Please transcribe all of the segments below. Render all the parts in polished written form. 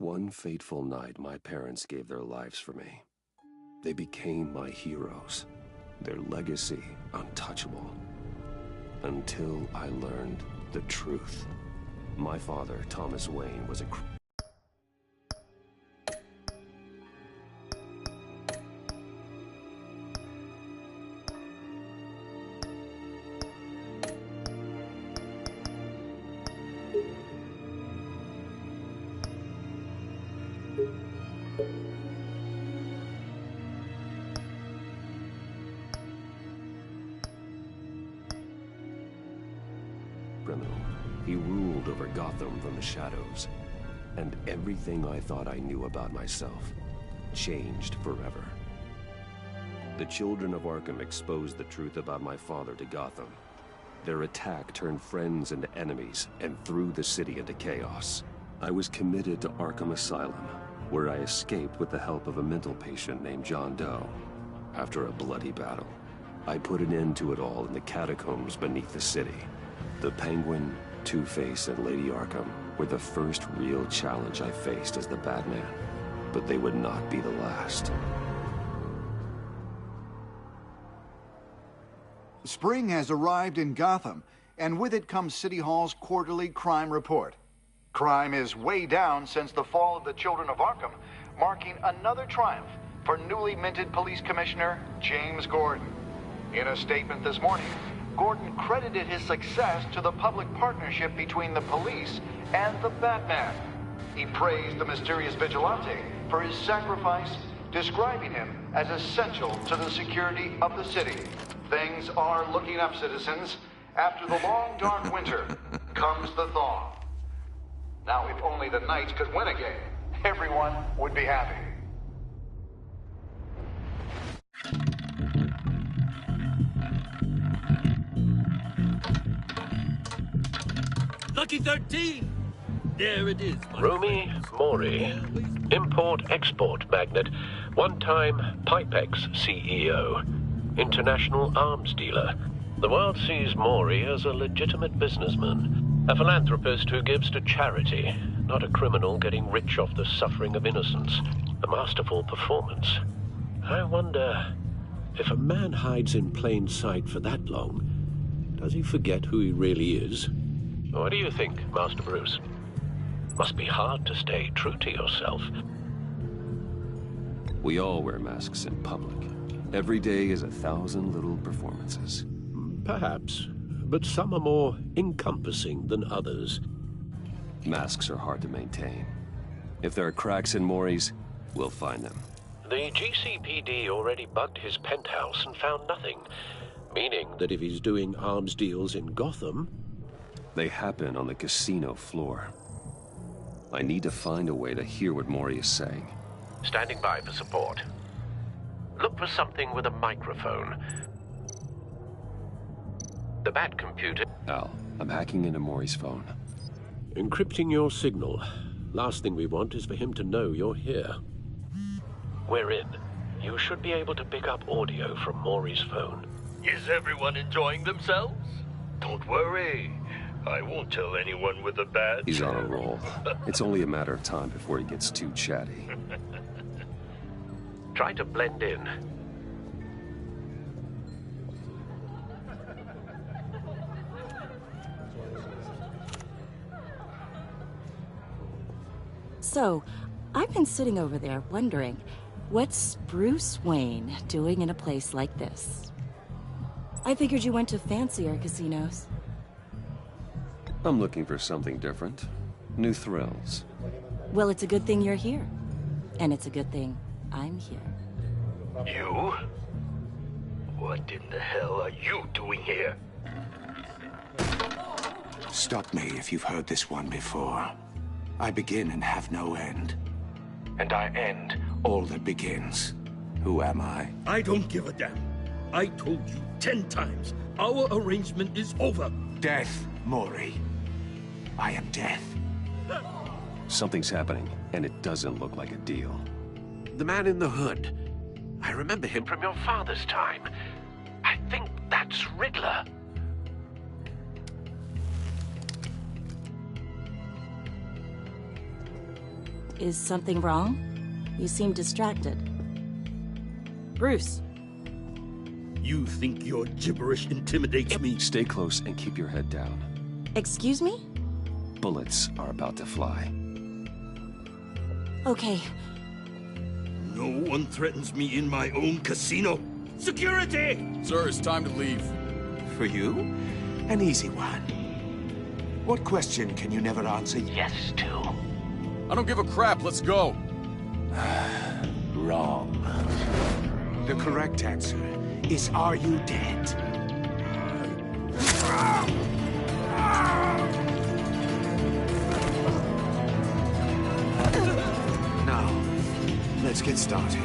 One fateful night, my parents gave their lives for me. They became my heroes, their legacy untouchable. Until I learned the truth. My father, Thomas Wayne, was a criminal. He ruled over Gotham from the shadows, and everything I thought I knew about myself changed forever. The children of Arkham exposed the truth about my father to Gotham. Their attack turned friends into enemies and threw the city into chaos. I was committed to Arkham Asylum, where I escaped with the help of a mental patient named John Doe. After a bloody battle, I put an end to it all in the catacombs beneath the city. The Penguin, Two-Face, and Lady Arkham were the first real challenge I faced as the Batman, but they would not be the last. Spring has arrived in Gotham, and with it comes City Hall's quarterly crime report. Crime is way down since the fall of the Children of Arkham, marking another triumph for newly minted Police Commissioner James Gordon. In a statement this morning, Gordon credited his success to the public partnership between the police and the Batman. He praised the mysterious vigilante for his sacrifice, describing him as essential to the security of the city. Things are looking up, citizens. After the long, dark winter comes the thaw. Now, if only the Knights could win again, everyone would be happy. Lucky 13! There it is. Rumi Mori, import-export magnate, one-time Pipex CEO, international arms dealer. The world sees Mori as a legitimate businessman, a philanthropist who gives to charity, not a criminal getting rich off the suffering of innocence. A masterful performance. I wonder, if a man hides in plain sight for that long, does he forget who he really is? What do you think, Master Bruce? Must be hard to stay true to yourself. We all wear masks in public. Every day is 1,000 little performances. Perhaps, but some are more encompassing than others. Masks are hard to maintain. If there are cracks in Mori's, we'll find them. The GCPD already bugged his penthouse and found nothing, meaning that if he's doing arms deals in Gotham... They happen on the casino floor. I need to find a way to hear what Mori is saying. Standing by for support. Look for something with a microphone. The Bat computer... Al, I'm hacking into Mori's phone. Encrypting your signal. Last thing we want is for him to know you're here. We're in. You should be able to pick up audio from Mori's phone. Is everyone enjoying themselves? Don't worry. I won't tell anyone with a badge. He's on a roll. It's only a matter of time before he gets too chatty. Try to blend in. So, I've been sitting over there wondering, what's Bruce Wayne doing in a place like this? I figured you went to fancier casinos. I'm looking for something different. New thrills. Well, it's a good thing you're here. And it's a good thing I'm here. You? What in the hell are you doing here? Stop me if you've heard this one before. I begin and have no end. And I end all that begins. Who am I? I don't give a damn. I told you 10 times. Our arrangement is over. Death, Mori. I am death. Something's happening, and it doesn't look like a deal. The man in the hood. I remember him from your father's time. I think that's Riddler. Is something wrong? You seem distracted. Bruce. You think your gibberish intimidates me? Stay close and keep your head down. Excuse me? Bullets are about to fly. Okay. No one threatens me in my own casino. Security! Sir, it's time to leave. For you, an easy one. What question can you never answer yes to? I don't give a crap, let's go. Wrong. The correct answer is, are you dead? Now, let's get started.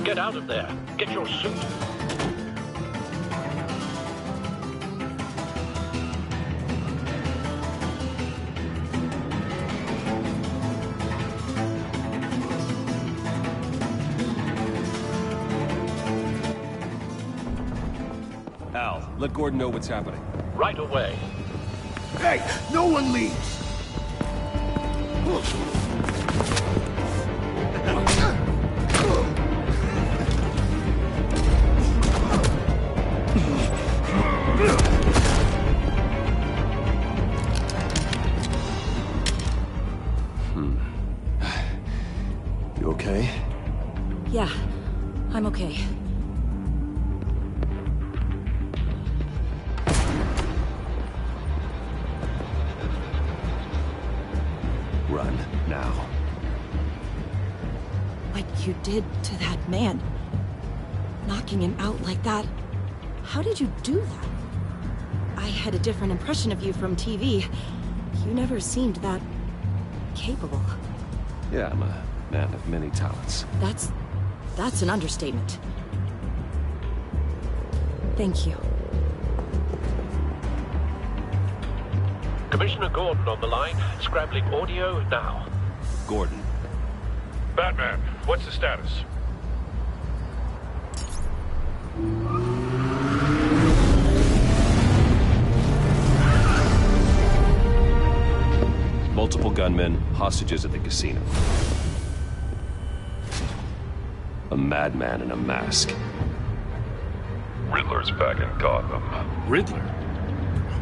Get out of there. Get your suit. Al, let Gordon know what's happening. Right away. Hey, no one leaves! You okay? Yeah, I'm okay. Run, now. What you did to that man. Knocking him out like that. How did you do that? I had a different impression of you from TV. You never seemed that capable. Yeah, I'm a man of many talents. That's an understatement. Thank you. Commissioner Gordon on the line. Scrambling audio now. Gordon. Batman, what's the status? Multiple gunmen, hostages at the casino. A madman in a mask. Riddler's back in Gotham. Riddler?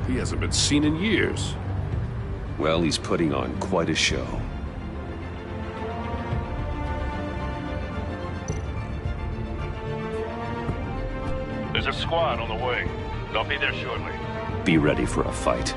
He hasn't been seen in years. Well, he's putting on quite a show. There's a squad on the way. They'll be there shortly. Be ready for a fight.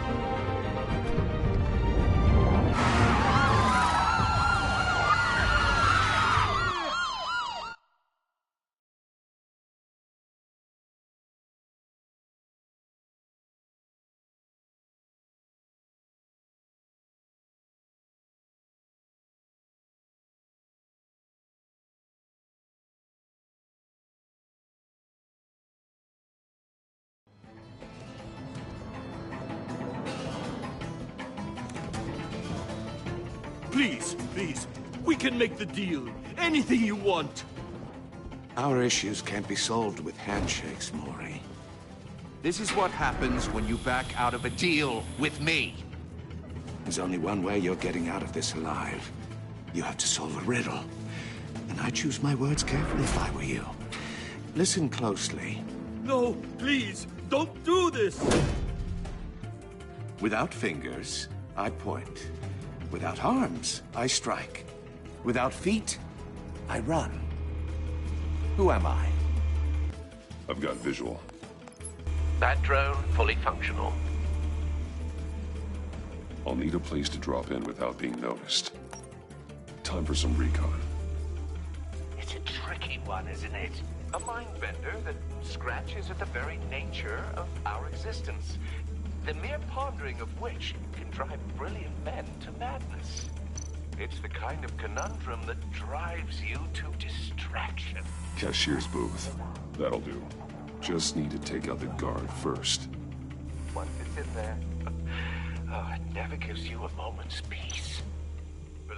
Please, we can make the deal. Anything you want. Our issues can't be solved with handshakes, Maury. This is what happens when you back out of a deal with me. There's only one way you're getting out of this alive. You have to solve a riddle. And I choose my words carefully if I were you. Listen closely. No, please, don't do this! Without fingers, I point. Without arms, I strike. Without feet, I run. Who am I? I've got visual. That drone fully functional. I'll need a place to drop in without being noticed. Time for some recon. It's a tricky one, isn't it? A mind bender that scratches at the very nature of our existence. The mere pondering of which can drive brilliant men to madness. It's the kind of conundrum that drives you to distraction. Cashier's booth. That'll do. Just need to take out the guard first. Once it's in there, oh, it never gives you a moment's peace.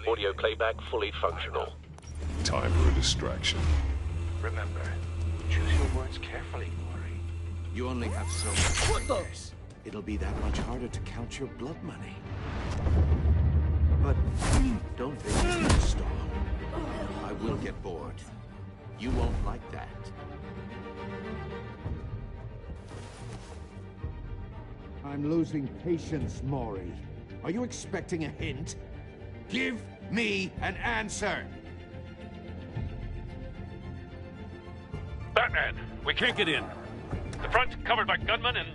Audio playback fully functional. Time for a distraction. Remember, Choose your words carefully, Maury. You only have so much fingers. It'll be that much harder to count your blood money. But don't think it's gonna stall. I will get bored. You won't like that. I'm losing patience, Maury. Are you expecting a hint? Give me an answer! Batman, we can't get in. The front's covered by gunmen, and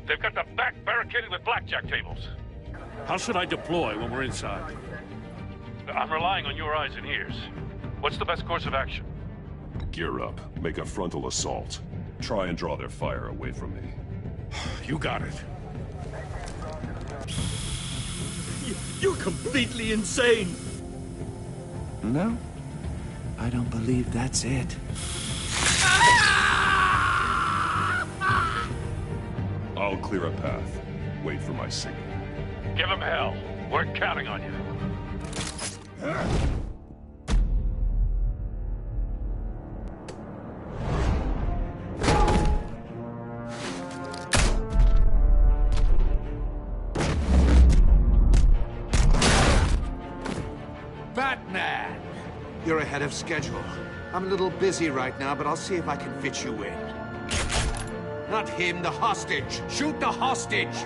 they've got the back barricaded with blackjack tables. How should I deploy when we're inside? I'm relying on your eyes and ears. What's the best course of action? Gear up. Make a frontal assault. Try and draw their fire away from me. You got it. You're completely insane! No, I don't believe that's it. I'll clear a path. Wait for my signal. Give him hell. We're counting on you. Batman! You're ahead of schedule. I'm a little busy right now, but I'll see if I can fit you in. Not him, the hostage! Shoot the hostage!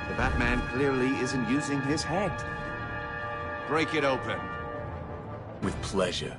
The Batman clearly isn't using his head. Break it open. With pleasure.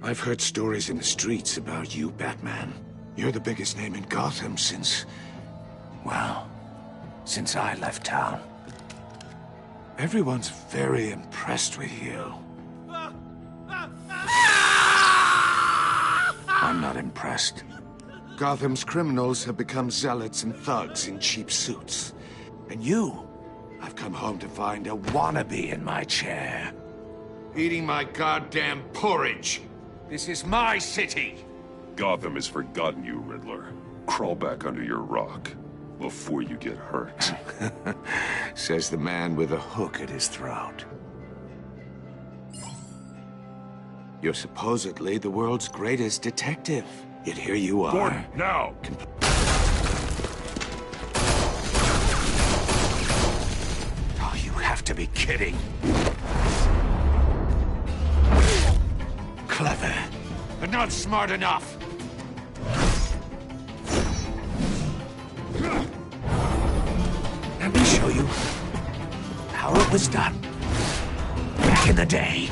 I've heard stories in the streets about you, Batman. You're the biggest name in Gotham since... well, since I left town. Everyone's very impressed with you. I'm not impressed. Gotham's criminals have become zealots and thugs in cheap suits. And you, I've come home to find a wannabe in my chair. Eating my goddamn porridge. This is my city! Gotham has forgotten you, Riddler. Crawl back under your rock before you get hurt. Says the man with a hook at his throat. You're supposedly the world's greatest detective. Yet here you are. Gordon, now! Oh, you have to be kidding. Clever, but not smart enough. Let me show you how it was done back in the day.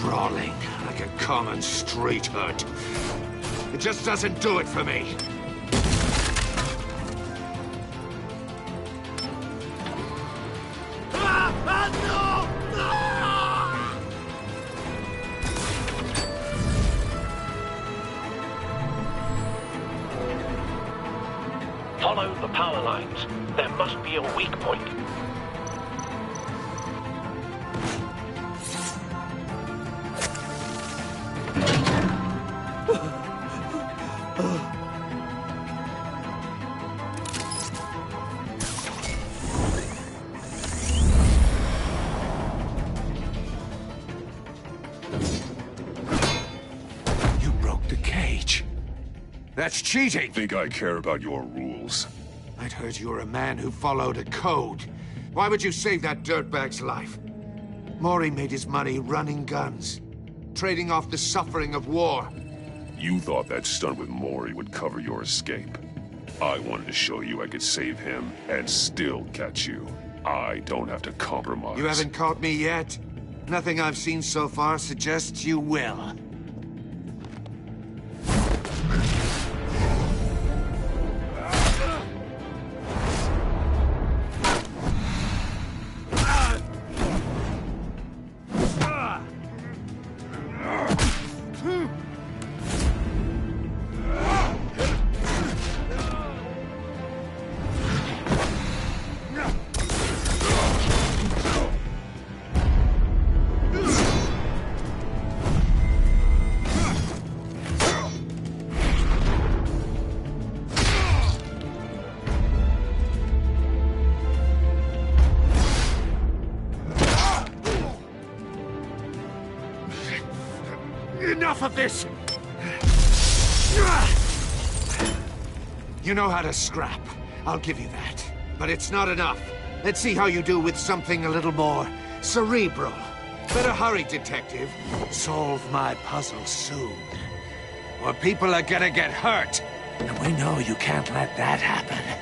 Brawling like a common street hood. It just doesn't do it for me. Follow the power lines. There must be a weak point. That's cheating! Think I care about your rules? I'd heard you were a man who followed a code. Why would you save that dirtbag's life? Maury made his money running guns, trading off the suffering of war. You thought that stunt with Maury would cover your escape. I wanted to show you I could save him and still catch you. I don't have to compromise. You haven't caught me yet? Nothing I've seen so far suggests you will. Enough of this! You know how to scrap. I'll give you that. But it's not enough. Let's see how you do with something a little more cerebral. Better hurry, detective. Solve my puzzle soon. Or people are gonna get hurt. And we know you can't let that happen.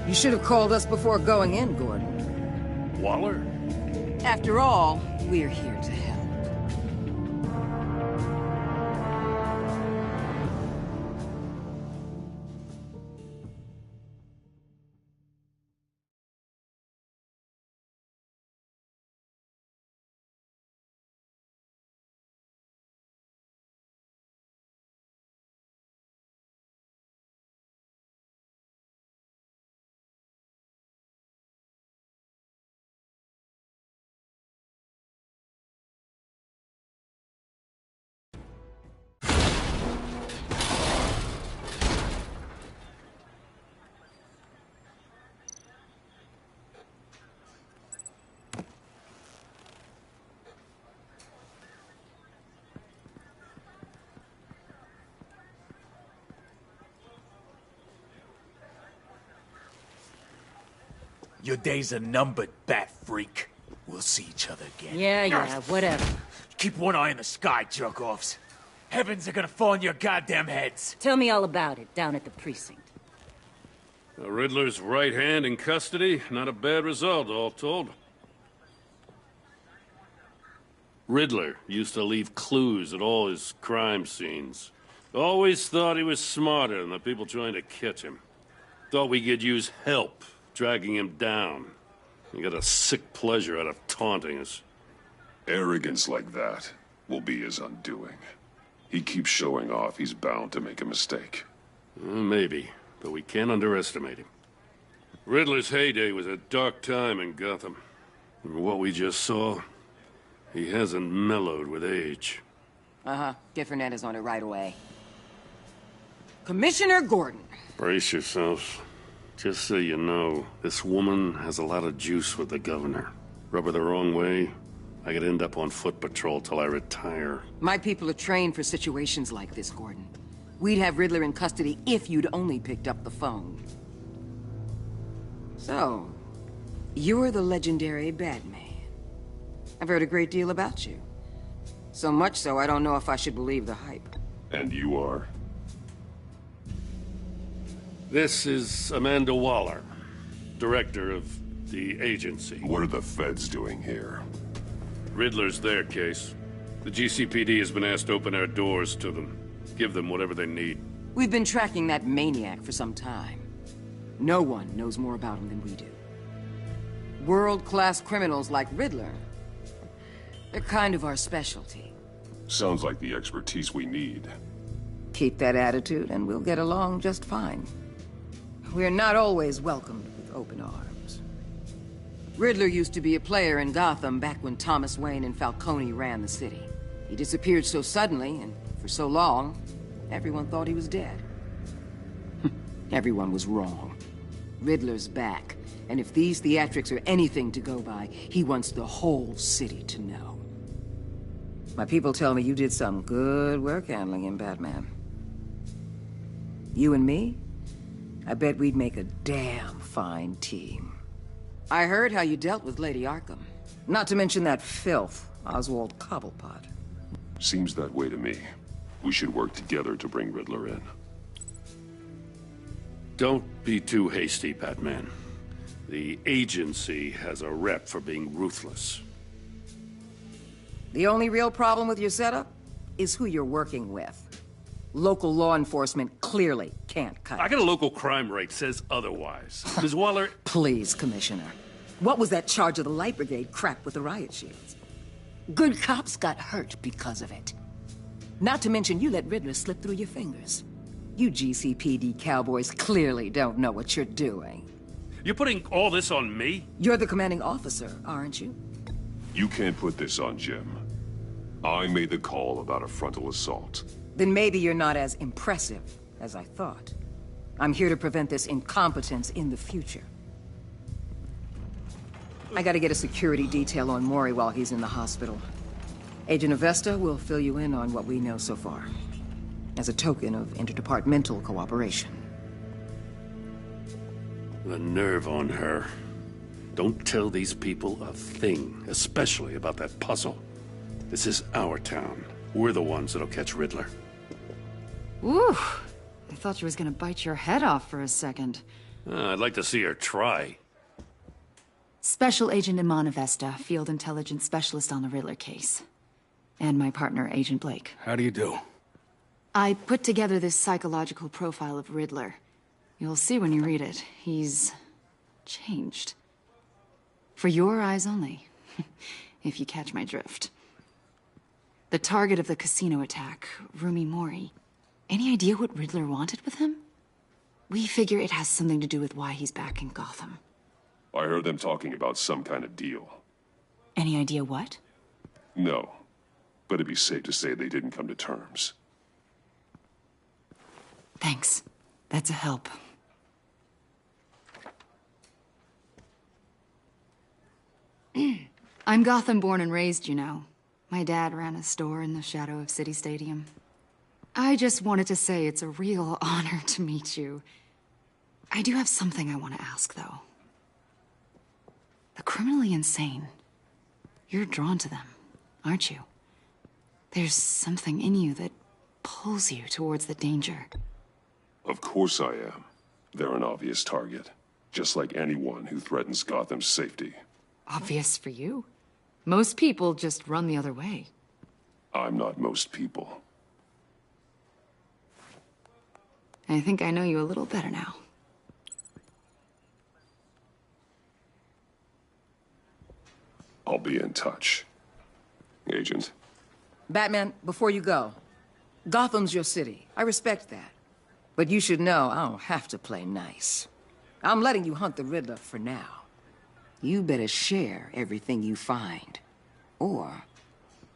You should have called us before going in, Gordon. Waller? After all, we're here to help. Your days are numbered, bat freak. We'll see each other again. Yeah, whatever. Keep one eye in the sky, jerk-offs. Heavens are gonna fall on your goddamn heads. Tell me all about it down at the precinct. The Riddler's right hand in custody. Not a bad result, all told. Riddler used to leave clues at all his crime scenes. Always thought he was smarter than the people trying to catch him. Thought we could use help dragging him down. He got a sick pleasure out of taunting us. Arrogance like that will be his undoing. He keeps showing off, he's bound to make a mistake. Maybe, but we can't underestimate him. Riddler's heyday was a dark time in Gotham. And what we just saw, he hasn't mellowed with age. Get Fernandez on it right away. Commissioner Gordon. Brace yourselves. Just so you know, this woman has a lot of juice with the governor. Rub her the wrong way, I could end up on foot patrol till I retire. My people are trained for situations like this, Gordon. We'd have Riddler in custody if you'd only picked up the phone. So, you're the legendary Batman. I've heard a great deal about you. So much so, I don't know if I should believe the hype. And you are? This is Amanda Waller, director of the agency. What are the feds doing here? Riddler's their case. The GCPD has been asked to open our doors to them. Give them whatever they need. We've been tracking that maniac for some time. No one knows more about him than we do. World-class criminals like Riddler. They're kind of our specialty. Sounds like the expertise we need. Keep that attitude and we'll get along just fine. We're not always welcomed with open arms. Riddler used to be a player in Gotham back when Thomas Wayne and Falcone ran the city. He disappeared so suddenly and for so long, everyone thought he was dead. Everyone was wrong. Riddler's back, and if these theatrics are anything to go by, he wants the whole city to know. My people tell me you did some good work handling him, Batman. You and me? I bet we'd make a damn fine team. I heard how you dealt with Lady Arkham. Not to mention that filth, Oswald Cobblepot. Seems that way to me. We should work together to bring Riddler in. Don't be too hasty, Batman. The agency has a rep for being ruthless. The only real problem with your setup is who you're working with. Local law enforcement clearly can't cut it. I got a local crime rate says otherwise. Ms. Waller... Please, Commissioner. What was that charge of the Light Brigade crap with the riot shields? Good cops got hurt because of it. Not to mention you let Riddler slip through your fingers. You GCPD cowboys clearly don't know what you're doing. You're putting all this on me? You're the commanding officer, aren't you? You can't put this on Jim. I made the call about a frontal assault. Then maybe you're not as impressive as I thought. I'm here to prevent this incompetence in the future. I gotta get a security detail on Mori while he's in the hospital. Agent Avesta will fill you in on what we know so far, as a token of interdepartmental cooperation. The nerve on her. Don't tell these people a thing, especially about that puzzle. This is our town. We're the ones that'll catch Riddler. Ooh, I thought she was gonna bite your head off for a second. I'd like to see her try. Special Agent Iman Avesta, Field Intelligence Specialist on the Riddler case. And my partner, Agent Blake. How do you do? I put together this psychological profile of Riddler. You'll see when you read it. He's changed. For your eyes only, if you catch my drift. The target of the casino attack, Rumi Mori. Any idea what Riddler wanted with him? We figure it has something to do with why he's back in Gotham. I heard them talking about some kind of deal. Any idea what? No, but it'd be safe to say they didn't come to terms. Thanks. That's a help. I'm Gotham born and raised, you know. My dad ran a store in the shadow of City Stadium. I just wanted to say it's a real honor to meet you. I do have something I want to ask, though. The criminally insane. You're drawn to them, aren't you? There's something in you that pulls you towards the danger. Of course I am. They're an obvious target, just like anyone who threatens Gotham's safety. Obvious for you. Most people just run the other way. I'm not most people. I think I know you a little better now. I'll be in touch. Agent. Batman, before you go, Gotham's your city. I respect that. But you should know I don't have to play nice. I'm letting you hunt the Riddler for now. You better share everything you find. Or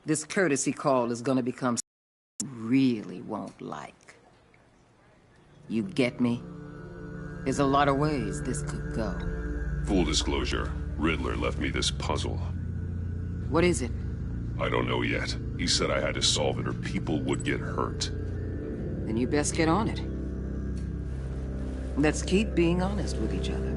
this courtesy call is gonna become something you really won't like. You get me? There's a lot of ways this could go. Full disclosure, Riddler left me this puzzle. What is it? I don't know yet. He said I had to solve it or people would get hurt. Then you best get on it. Let's keep being honest with each other.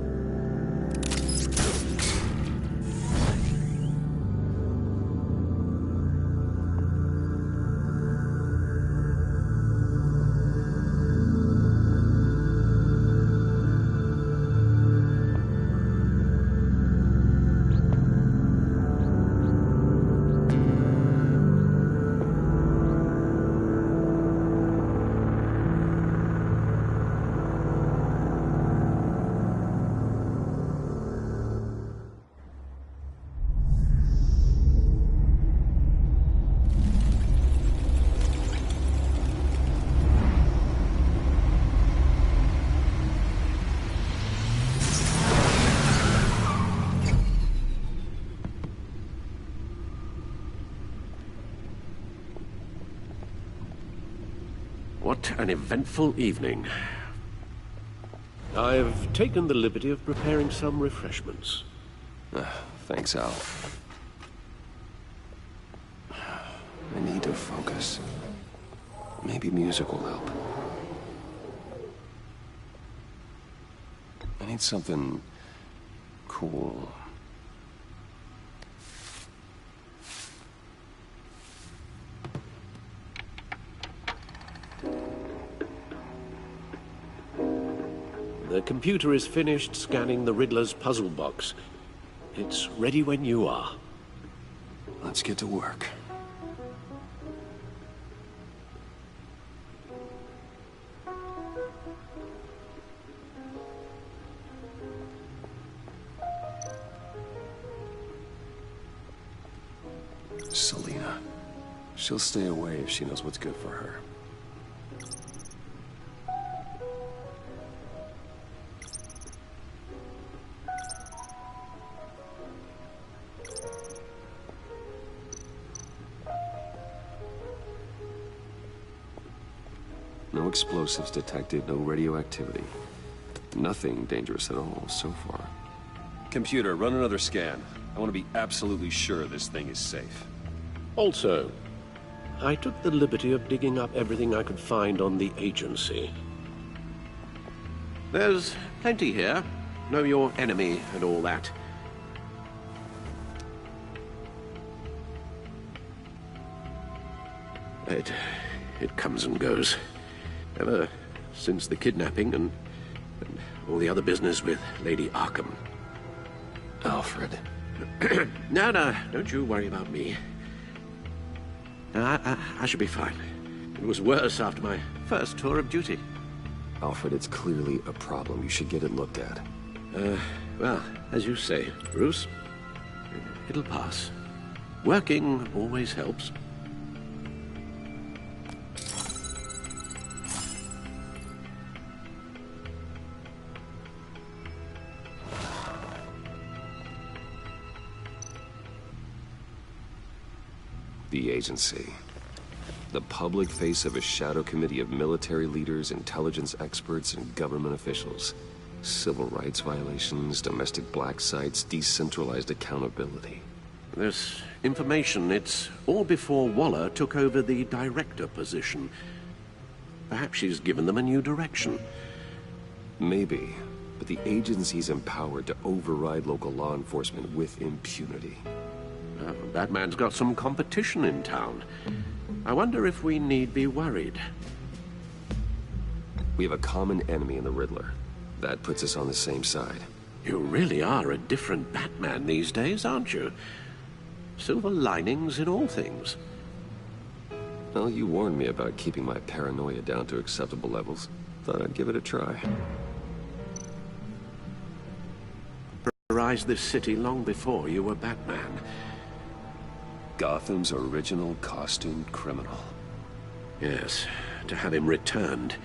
What an eventful evening. I've taken the liberty of preparing some refreshments. Thanks, Al. I need to focus. Maybe music will help. I need something cool. The computer is finished scanning the Riddler's puzzle box. It's ready when you are. Let's get to work. Selena. She'll stay away if she knows what's good for her. No explosives detected, no radioactivity. Nothing dangerous at all so far. Computer, run another scan. I want to be absolutely sure this thing is safe. Also, I took the liberty of digging up everything I could find on the agency. There's plenty here. Know your enemy and all that. It comes and goes. Ever since the kidnapping and all the other business with Lady Arkham. Alfred. No, don't you worry about me. I should be fine. It was worse after my first tour of duty. Alfred, it's clearly a problem. You should get it looked at. Well, as you say, Bruce, it'll pass. Working always helps. The agency. The public face of a shadow committee of military leaders, intelligence experts, and government officials. Civil rights violations, domestic black sites, decentralized accountability. This information, it's all before Waller took over the director position. Perhaps she's given them a new direction. Maybe, but the agency's empowered to override local law enforcement with impunity. Batman's got some competition in town. I wonder if we need be worried. We have a common enemy in the Riddler. That puts us on the same side. You really are a different Batman these days, aren't you? Silver linings in all things. Well, you warned me about keeping my paranoia down to acceptable levels. Thought I'd give it a try. Terrorized this city long before you were Batman. Gotham's original costumed criminal. Yes, to have him returned,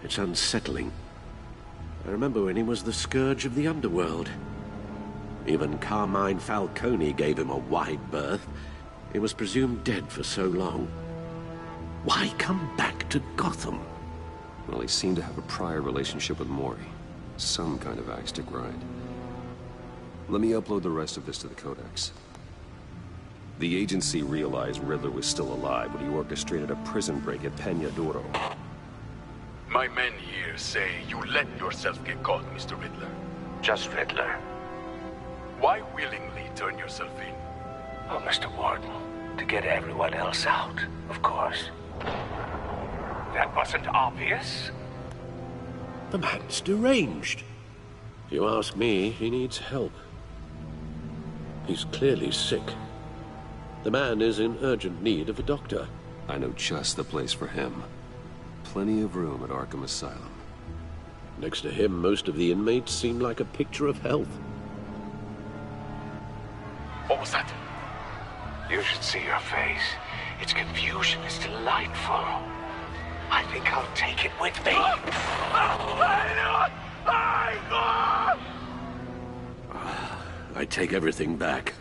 it's unsettling. I remember when he was the scourge of the underworld. Even Carmine Falcone gave him a wide berth. He was presumed dead for so long. Why come back to Gotham? Well, he seemed to have a prior relationship with Mori. Some kind of axe to grind. Let me upload the rest of this to the Codex. The agency realized Riddler was still alive when he orchestrated a prison break at Peña Duro. My men here say you let yourself get caught, Mr. Riddler. Just Riddler. Why willingly turn yourself in? Oh, Mr. Warden, to get everyone else out, of course. That wasn't obvious. The man's deranged. If you ask me, he needs help. He's clearly sick. The man is in urgent need of a doctor. I know just the place for him. Plenty of room at Arkham Asylum. Next to him, most of the inmates seem like a picture of health. What was that? You should see your face. Its confusion is delightful. I think I'll take it with me. I take everything back.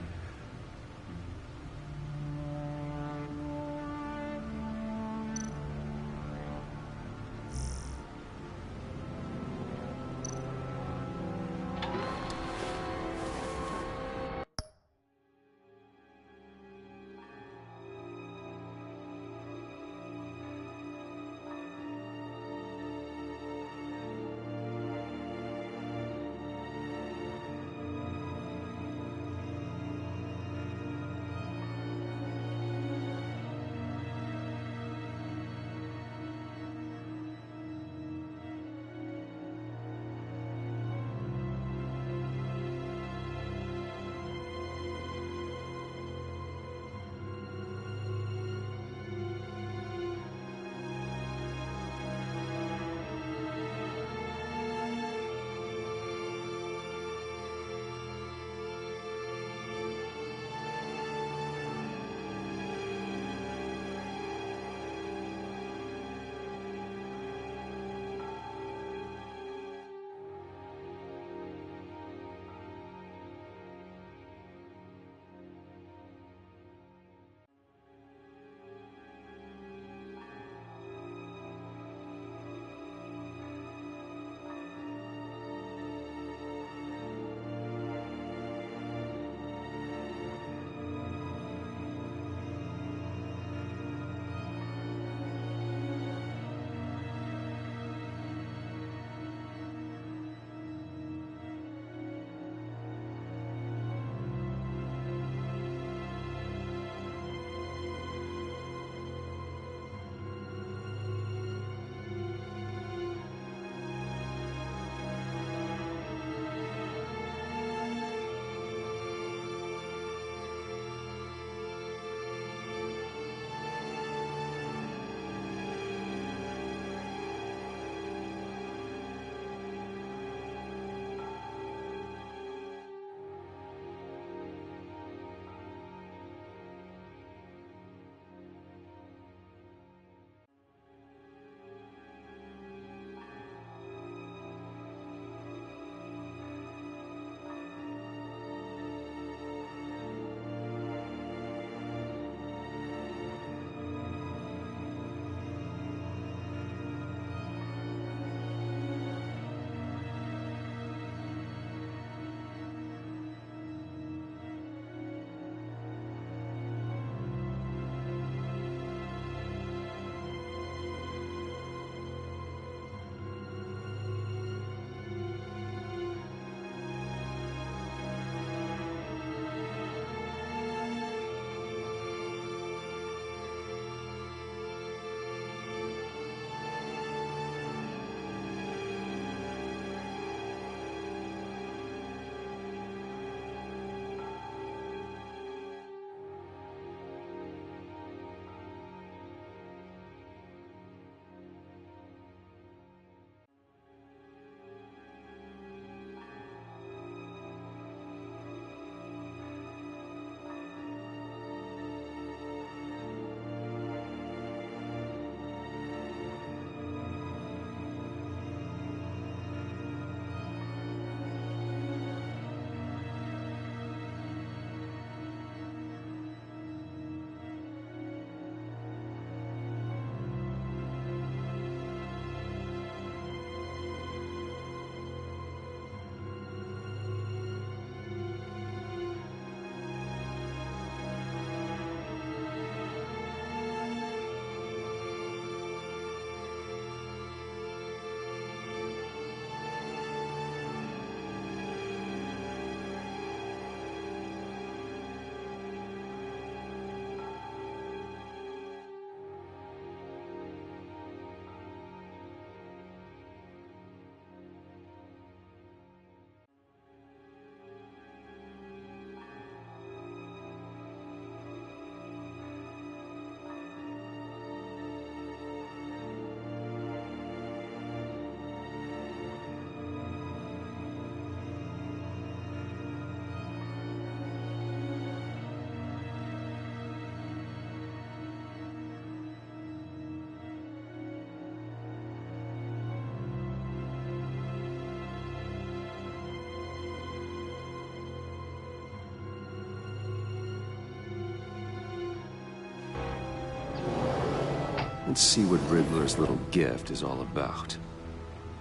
and see what Riddler's little gift is all about.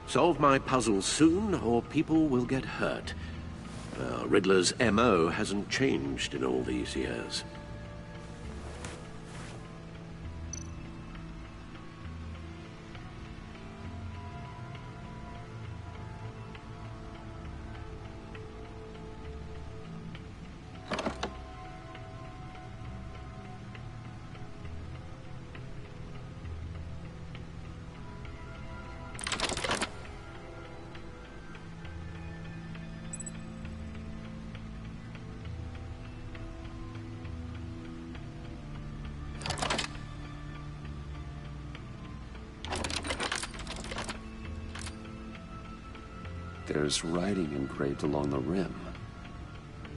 Solve my puzzle soon, or people will get hurt. Riddler's MO hasn't changed in all these years. There's writing engraved along the rim.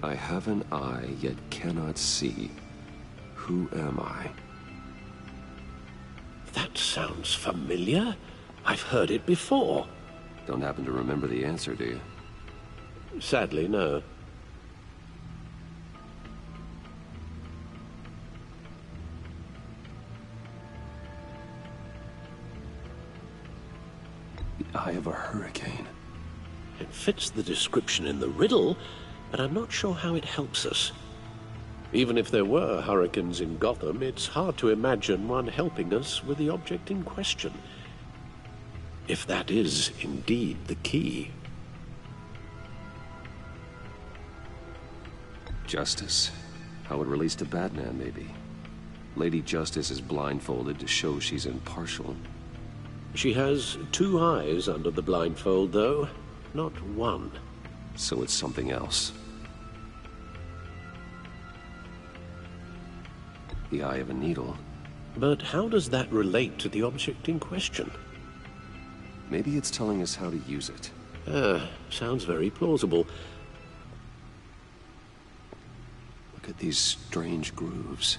I have an eye, yet cannot see. Who am I? That sounds familiar. I've heard it before. Don't happen to remember the answer, do you? Sadly, no. The eye of a hurricane. It fits the description in the riddle, but I'm not sure how it helps us. Even if there were hurricanes in Gotham, it's hard to imagine one helping us with the object in question. If that is indeed the key. Justice? How it relates to Batman, maybe. Lady Justice is blindfolded to show she's impartial. She has two eyes under the blindfold, though. Not one. So it's something else. The eye of a needle. But how does that relate to the object in question? Maybe it's telling us how to use it. Sounds very plausible. Look at these strange grooves.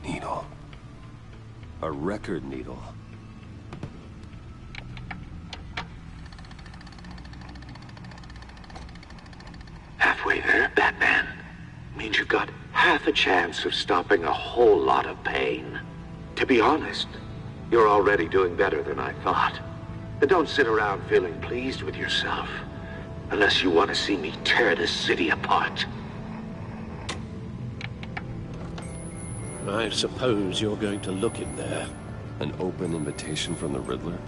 Needle. A record needle. Halfway there, Batman. Means you've got half a chance of stopping a whole lot of pain. To be honest, you're already doing better than I thought. But don't sit around feeling pleased with yourself. Unless you want to see me tear this city apart. I suppose you're going to look in there. An open invitation from the Riddler?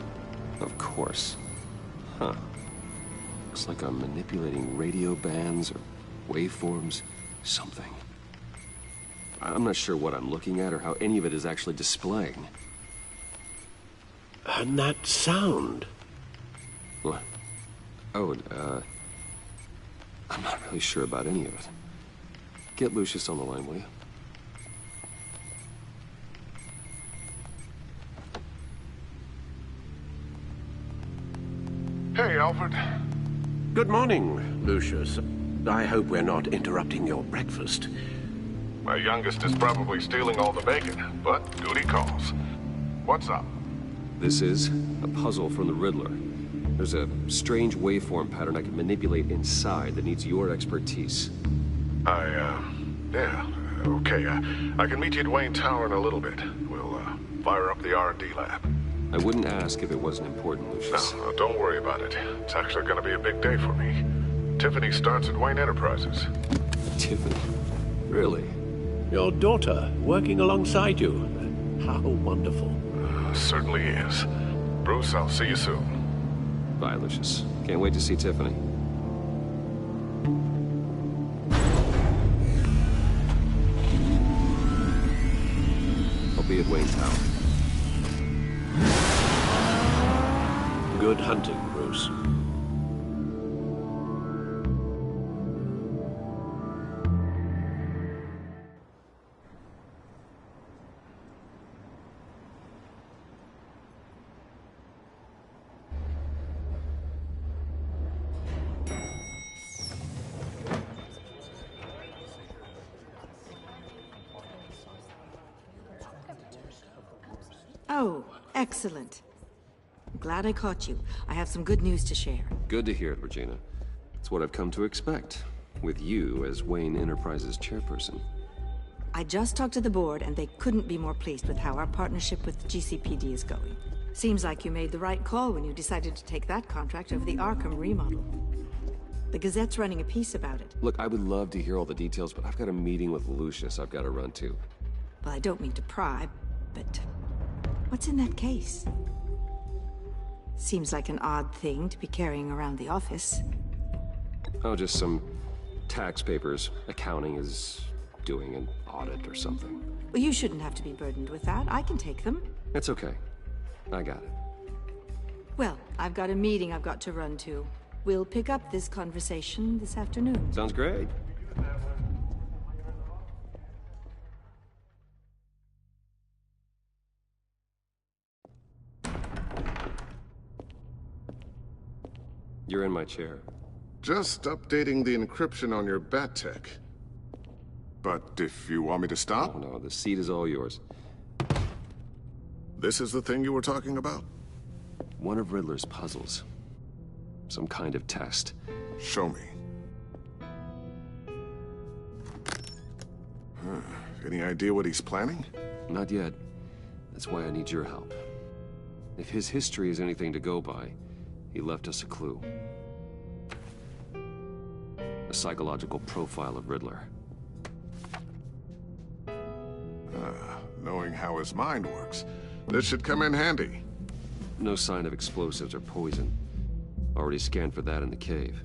Of course. Huh. Looks like I'm manipulating radio bands or waveforms. Something. I'm not sure what I'm looking at or how any of it is actually displaying. And that sound? What? Oh, I'm not really sure about any of it. Get Lucius on the line, will you? Hey, Alfred. Good morning, Lucius. I hope we're not interrupting your breakfast. My youngest is probably stealing all the bacon, but duty calls. What's up? This is a puzzle from the Riddler. There's a strange waveform pattern I can manipulate inside that needs your expertise. Yeah, okay. I can meet you at Wayne Tower in a little bit. We'll, fire up the R&D lab. I wouldn't ask if it wasn't important, Lucius. No, don't worry about it. It's actually gonna be a big day for me. Tiffany starts at Wayne Enterprises. Tiffany? Really? Your daughter, working alongside you. How wonderful. Certainly is. Bruce, I'll see you soon. Bye, Lucius. Can't wait to see Tiffany. I'll be at Wayne Tower. Good hunting, Bruce. Oh, excellent. Glad I caught you. I have some good news to share. Good to hear it, Regina. It's what I've come to expect, with you as Wayne Enterprises chairperson. I just talked to the board, and they couldn't be more pleased with how our partnership with GCPD is going. Seems like you made the right call when you decided to take that contract over the Arkham remodel. The Gazette's running a piece about it. Look, I would love to hear all the details, but I've got a meeting with Lucius I've got to run to. Well, I don't mean to pry, but what's in that case? Seems like an odd thing to be carrying around the office. Oh, just some tax papers. Accounting is doing an audit or something. Well, you shouldn't have to be burdened with that. I can take them. It's okay. I got it. Well, I've got a meeting I've got to run to. We'll pick up this conversation this afternoon. Sounds great. You're in my chair. Just updating the encryption on your Bat-Tech. But if you want me to stop? Oh, no, the seat is all yours. This is the thing you were talking about? One of Riddler's puzzles. Some kind of test. Show me. Any idea what he's planning? Not yet. That's why I need your help. If his history is anything to go by, he left us a clue. A psychological profile of Riddler. Knowing how his mind works, this should come in handy. No sign of explosives or poison. Already scanned for that in the cave.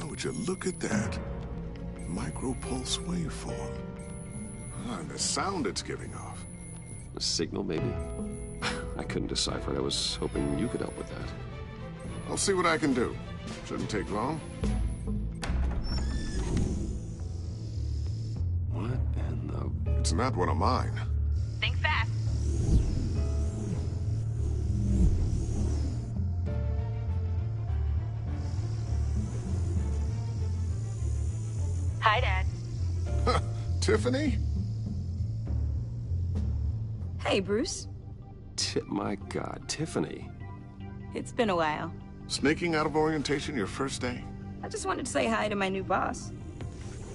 Would you look at that? Micro-pulse waveform. And the sound it's giving off. A signal, maybe? I couldn't decipher it. I was hoping you could help with that. I'll see what I can do. Shouldn't take long. What in the... It's not one of mine. Think fast. Hi, Dad. Tiffany? Hey, Bruce. My God, Tiffany. It's been a while. Sneaking out of orientation your first day? I just wanted to say hi to my new boss.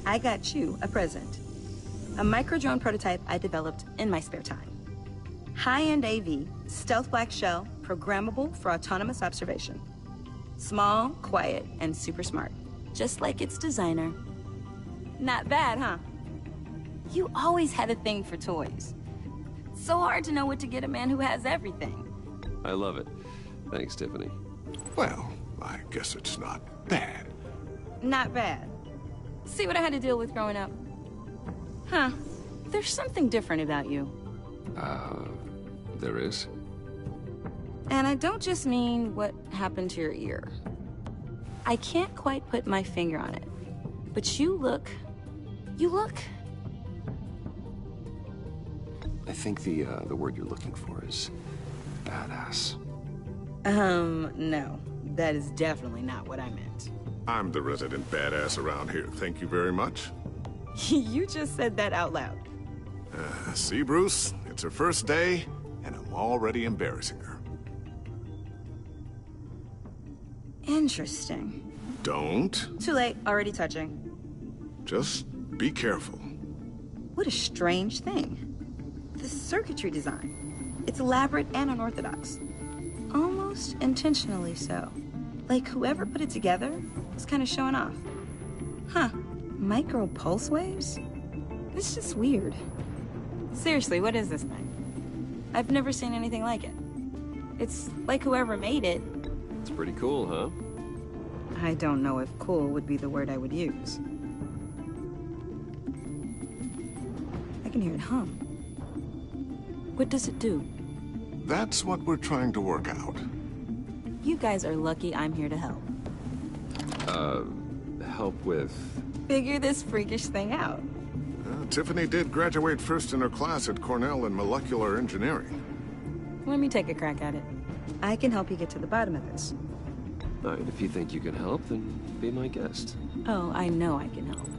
I got you a present. A micro-drone prototype I developed in my spare time. High-end AV, stealth black shell, programmable for autonomous observation. Small, quiet, and super smart. Just like its designer. Not bad, huh? You always had a thing for toys. So hard to know what to get a man who has everything. I love it. Thanks, Tiffany. Well, I guess it's not bad. Not bad. See what I had to deal with growing up? Huh. There's something different about you. There is? And I don't just mean what happened to your ear. I can't quite put my finger on it. But you look... I think the word you're looking for is badass. No. That is definitely not what I meant. I'm the resident badass around here. Thank you very much. You just said that out loud. See, Bruce? It's her first day, and I'm already embarrassing her. Interesting. Don't. Too late. Already touching. Just be careful. What a strange thing. The circuitry design. It's elaborate and unorthodox. Almost intentionally so. Like whoever put it together was kind of showing off. Huh. Micro pulse waves? It's just weird. Seriously, what is this thing? I've never seen anything like it. It's like whoever made it. It's pretty cool, huh? I don't know if cool would be the word I would use. I can hear it hum. What does it do? That's what we're trying to work out. You guys are lucky I'm here to help. Help with... Figure this freakish thing out. Tiffany did graduate first in her class at Cornell in molecular engineering. Let me take a crack at it. I can help you get to the bottom of this. All right, if you think you can help, then be my guest. Oh, I know I can help.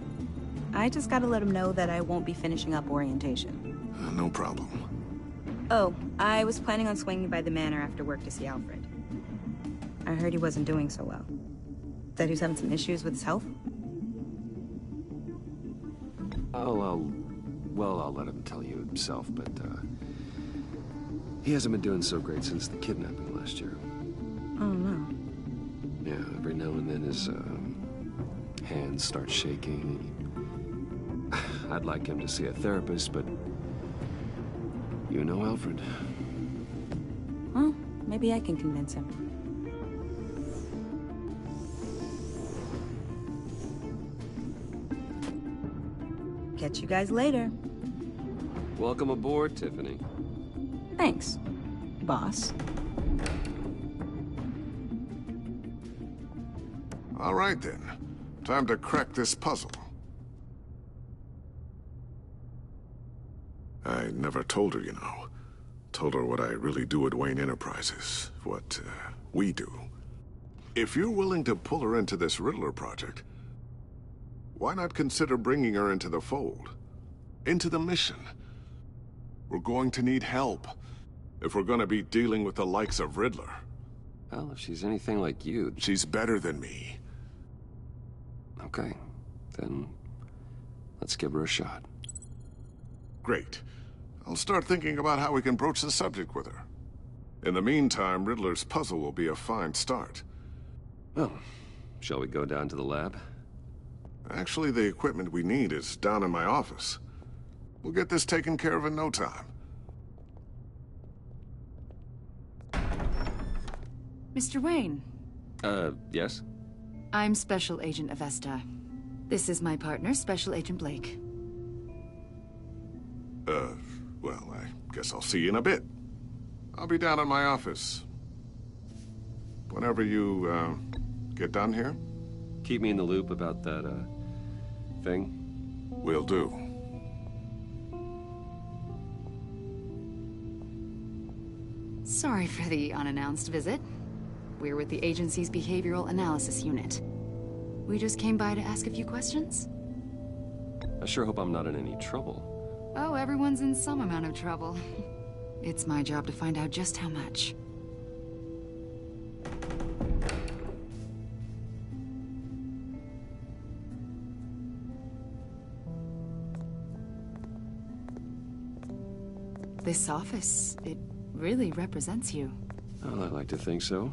I just gotta let him know that I won't be finishing up orientation. No problem. Oh, I was planning on swinging by the manor after work to see Alfred. I heard he wasn't doing so well. Said he was having some issues with his health? I'll let him tell you himself, but, he hasn't been doing so great since the kidnapping last year. Oh, no. Yeah, every now and then his, hands start shaking. I'd like him to see a therapist, but... You know Alfred. Well, maybe I can convince him. Catch you guys later. Welcome aboard, Tiffany. Thanks, boss. All right, then. Time to crack this puzzle. I never told her, you know. Told her what I really do at Wayne Enterprises. What, we do. If you're willing to pull her into this Riddler project, why not consider bringing her into the fold? Into the mission? We're going to need help if we're going to be dealing with the likes of Riddler. Well, if she's anything like you... She's better than me. Okay, then let's give her a shot. Great. I'll start thinking about how we can broach the subject with her. In the meantime, Riddler's puzzle will be a fine start. Well, shall we go down to the lab? Actually, the equipment we need is down in my office. We'll get this taken care of in no time. Mr. Wayne. Yes? I'm Special Agent Avesta. This is my partner, Special Agent Blake. Well, I guess I'll see you in a bit. I'll be down in my office. Whenever you, get done here? Keep me in the loop about that, thing? Will do. Sorry for the unannounced visit. We're with the agency's Behavioral Analysis Unit. We just came by to ask a few questions. I sure hope I'm not in any trouble. Oh, everyone's in some amount of trouble. It's my job to find out just how much. This office, it really represents you. Well, I like to think so.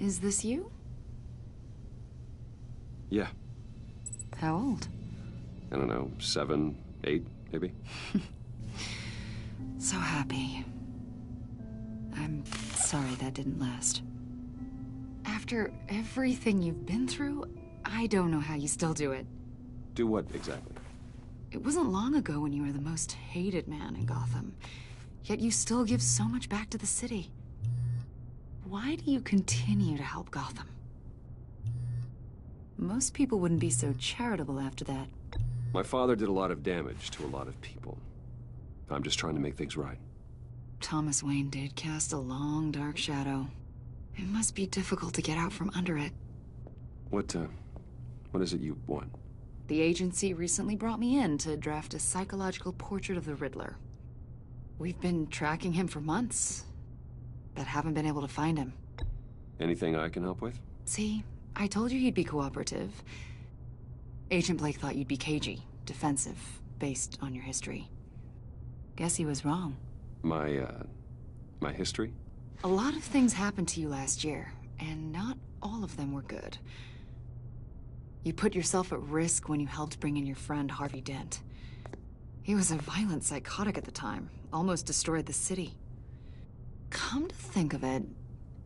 Is this you? Yeah. How old? I don't know, 7, 8, maybe? So happy. I'm sorry that didn't last. After everything you've been through, I don't know how you still do it. Do what, exactly? It wasn't long ago when you were the most hated man in Gotham. Yet you still give so much back to the city. Why do you continue to help Gotham? Most people wouldn't be so charitable after that. My father did a lot of damage to a lot of people. I'm just trying to make things right. Thomas Wayne did cast a long, dark shadow. It must be difficult to get out from under it. What is it you want? The agency recently brought me in to draft a psychological portrait of the Riddler. We've been tracking him for months, but haven't been able to find him. Anything I can help with? See, I told you he'd be cooperative. Agent Blake thought you'd be cagey, defensive, based on your history. Guess he was wrong. My history? A lot of things happened to you last year, and not all of them were good. You put yourself at risk when you helped bring in your friend Harvey Dent. He was a violent psychotic at the time, almost destroyed the city. Come to think of it,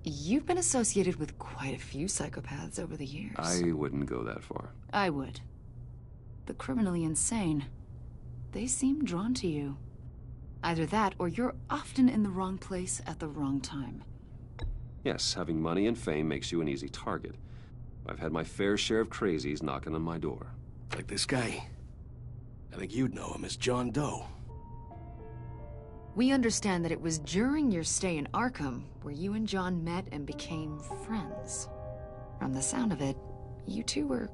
you've been associated with quite a few psychopaths over the years. I wouldn't go that far. I would. The criminally insane. They seem drawn to you. Either that, or you're often in the wrong place at the wrong time. Yes, having money and fame makes you an easy target. I've had my fair share of crazies knocking on my door. Like this guy. I think you'd know him as John Doe. We understand that it was during your stay in Arkham where you and John met and became friends. From the sound of it, you two were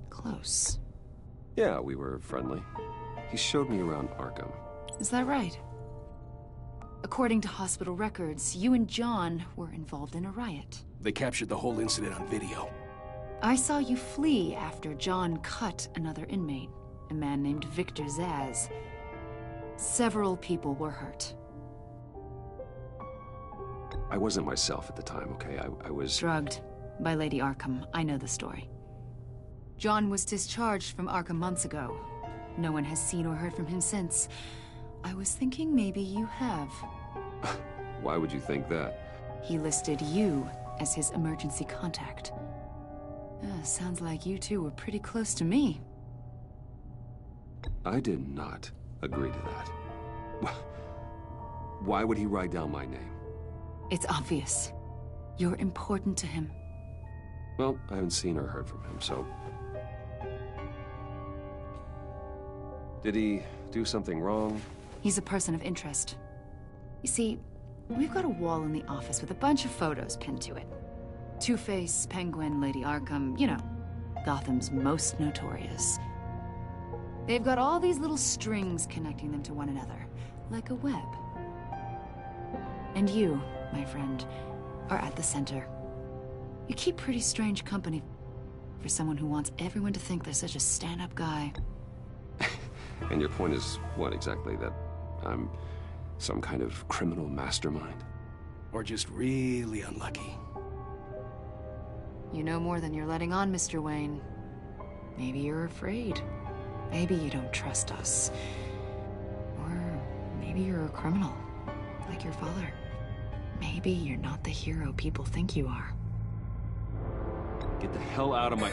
close. Yeah, we were friendly. He showed me around Arkham. Is that right? According to hospital records, you and John were involved in a riot. They captured the whole incident on video. I saw you flee after John cut another inmate, a man named Victor Zaz. Several people were hurt. I wasn't myself at the time, okay? I was... drugged by Lady Arkham. I know the story. John was discharged from Arkham months ago. No one has seen or heard from him since. I was thinking maybe you have. Why would you think that? He listed you as his emergency contact. Sounds like you two were pretty close to me. I did not agree to that. Why would he write down my name? It's obvious. You're important to him. Well, I haven't seen or heard from him, so... Did he do something wrong? He's a person of interest. You see, we've got a wall in the office with a bunch of photos pinned to it. Two-Face, Penguin, Lady Arkham, you know, Gotham's most notorious. They've got all these little strings connecting them to one another, like a web. And you, my friend, are at the center. You keep pretty strange company for someone who wants everyone to think they're such a stand-up guy. And your point is what exactly? That I'm some kind of criminal mastermind? Or just really unlucky? You know more than you're letting on, Mr. Wayne. Maybe you're afraid. Maybe you don't trust us. Or maybe you're a criminal, like your father. Maybe you're not the hero people think you are. Get the hell out of my...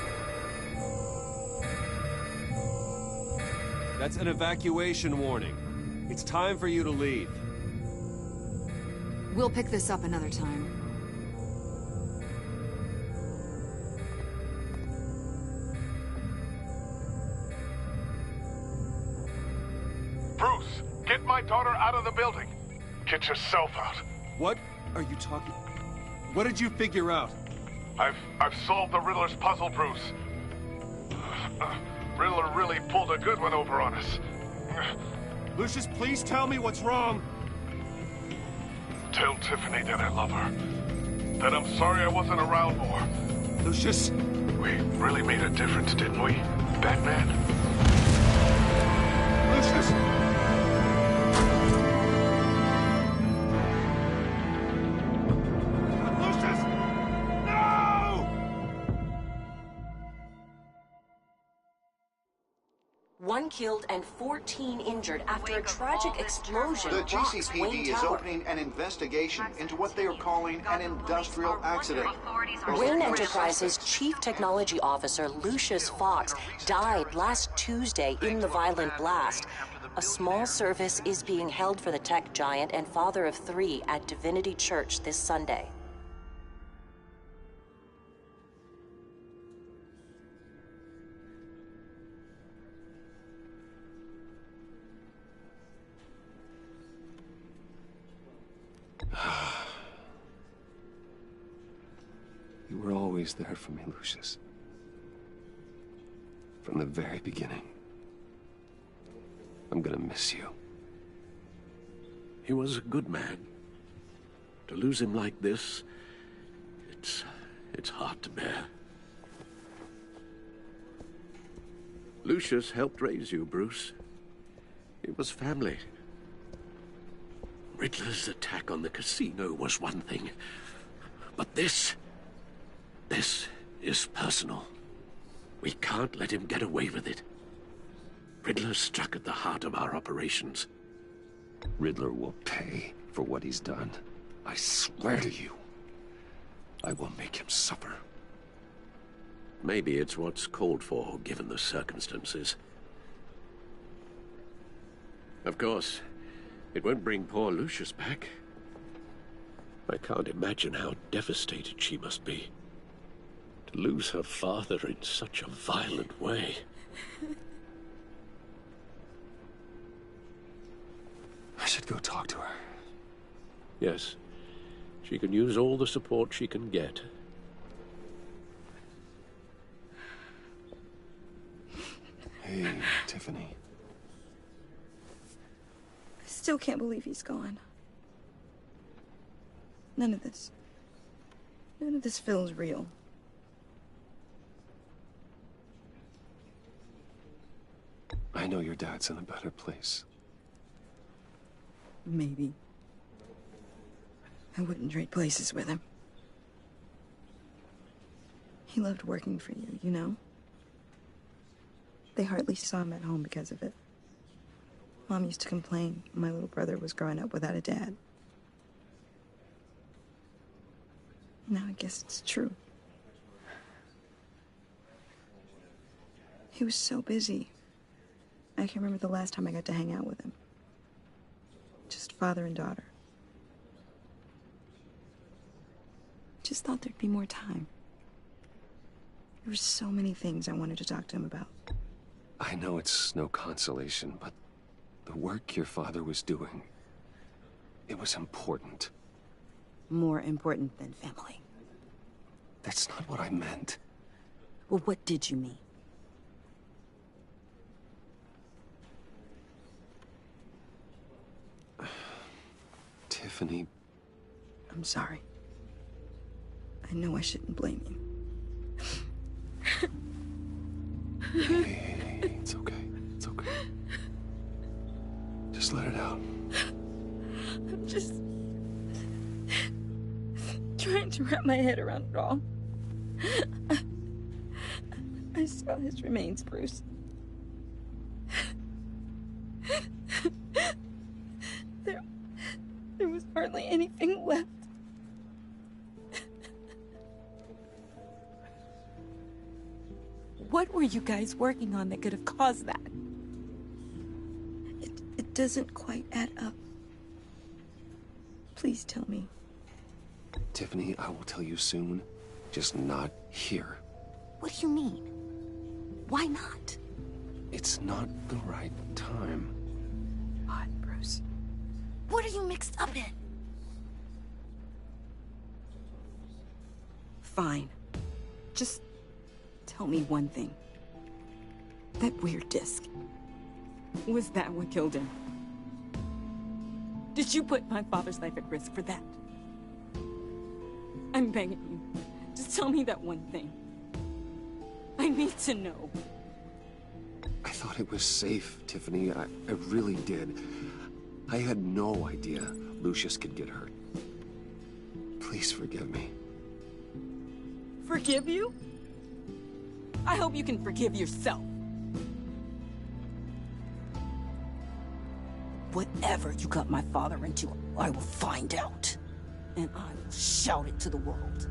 That's an evacuation warning. It's time for you to leave. We'll pick this up another time. Bruce, get my daughter out of the building. Get yourself out. What are you talking... What did you figure out? I've solved the Riddler's puzzle, Bruce. Riddler really pulled a good one over on us. Lucius, please tell me what's wrong. Tell Tiffany that I love her. That I'm sorry I wasn't around more. Lucius... We really made a difference, didn't we, Batman? Lucius! One killed and 14 injured after a tragic explosion. The rocks Wayne GCPD is Tower. opening an investigation into what they are calling an industrial accident. Wayne Enterprises' chief technology officer, Lucius Fox, died last Tuesday in the violent blast. A small service is being held for the tech giant and father of 3 at Divinity Church this Sunday. You were always there for me, Lucius. From the very beginning. I'm gonna miss you. He was a good man. To lose him like this, it's hard to bear. Lucius helped raise you, Bruce. It was family. Riddler's attack on the casino was one thing, but this is personal. We can't let him get away with it. Riddler struck at the heart of our operations. Riddler will pay for what he's done. I swear to you, I will make him suffer. Maybe it's what's called for, given the circumstances. Of course, it won't bring poor Lucius back. I can't imagine how devastated she must be. To lose her father in such a violent way. I should go talk to her. Yes, she can use all the support she can get. Hey, Tiffany. I still can't believe he's gone. None of this feels real. I know your dad's in a better place. Maybe. I wouldn't trade places with him. He loved working for you, you know? They hardly saw him at home because of it. Mom used to complain my little brother was growing up without a dad. Now I guess it's true. He was so busy. I can remember the last time I got to hang out with him. Just father and daughter. Just thought there'd be more time. There were so many things I wanted to talk to him about. I know it's no consolation, but the work your father was doing, it was important. More important than family. That's not what I meant. Well, what did you mean? Tiffany. I'm sorry. I know I shouldn't blame you. Hey, it's okay. It's okay. Just let it out. I'm just trying to wrap my head around it all. I saw his remains, Bruce. There was hardly anything left. What were you guys working on that could have caused that? It doesn't quite add up. Please tell me. Tiffany, I will tell you soon. Just not here. What do you mean? Why not? It's not the right time. What, Bruce? What are you mixed up in? Fine. Just tell me one thing. That weird disc. Was that what killed him? Did you put my father's life at risk for that? I'm begging you. Just tell me that one thing. I need to know. I thought it was safe, Tiffany. I really did. I had no idea Lucius could get hurt. Please forgive me. Forgive you? I hope you can forgive yourself. Whatever you got my father into, I will find out. And I will shout it to the world.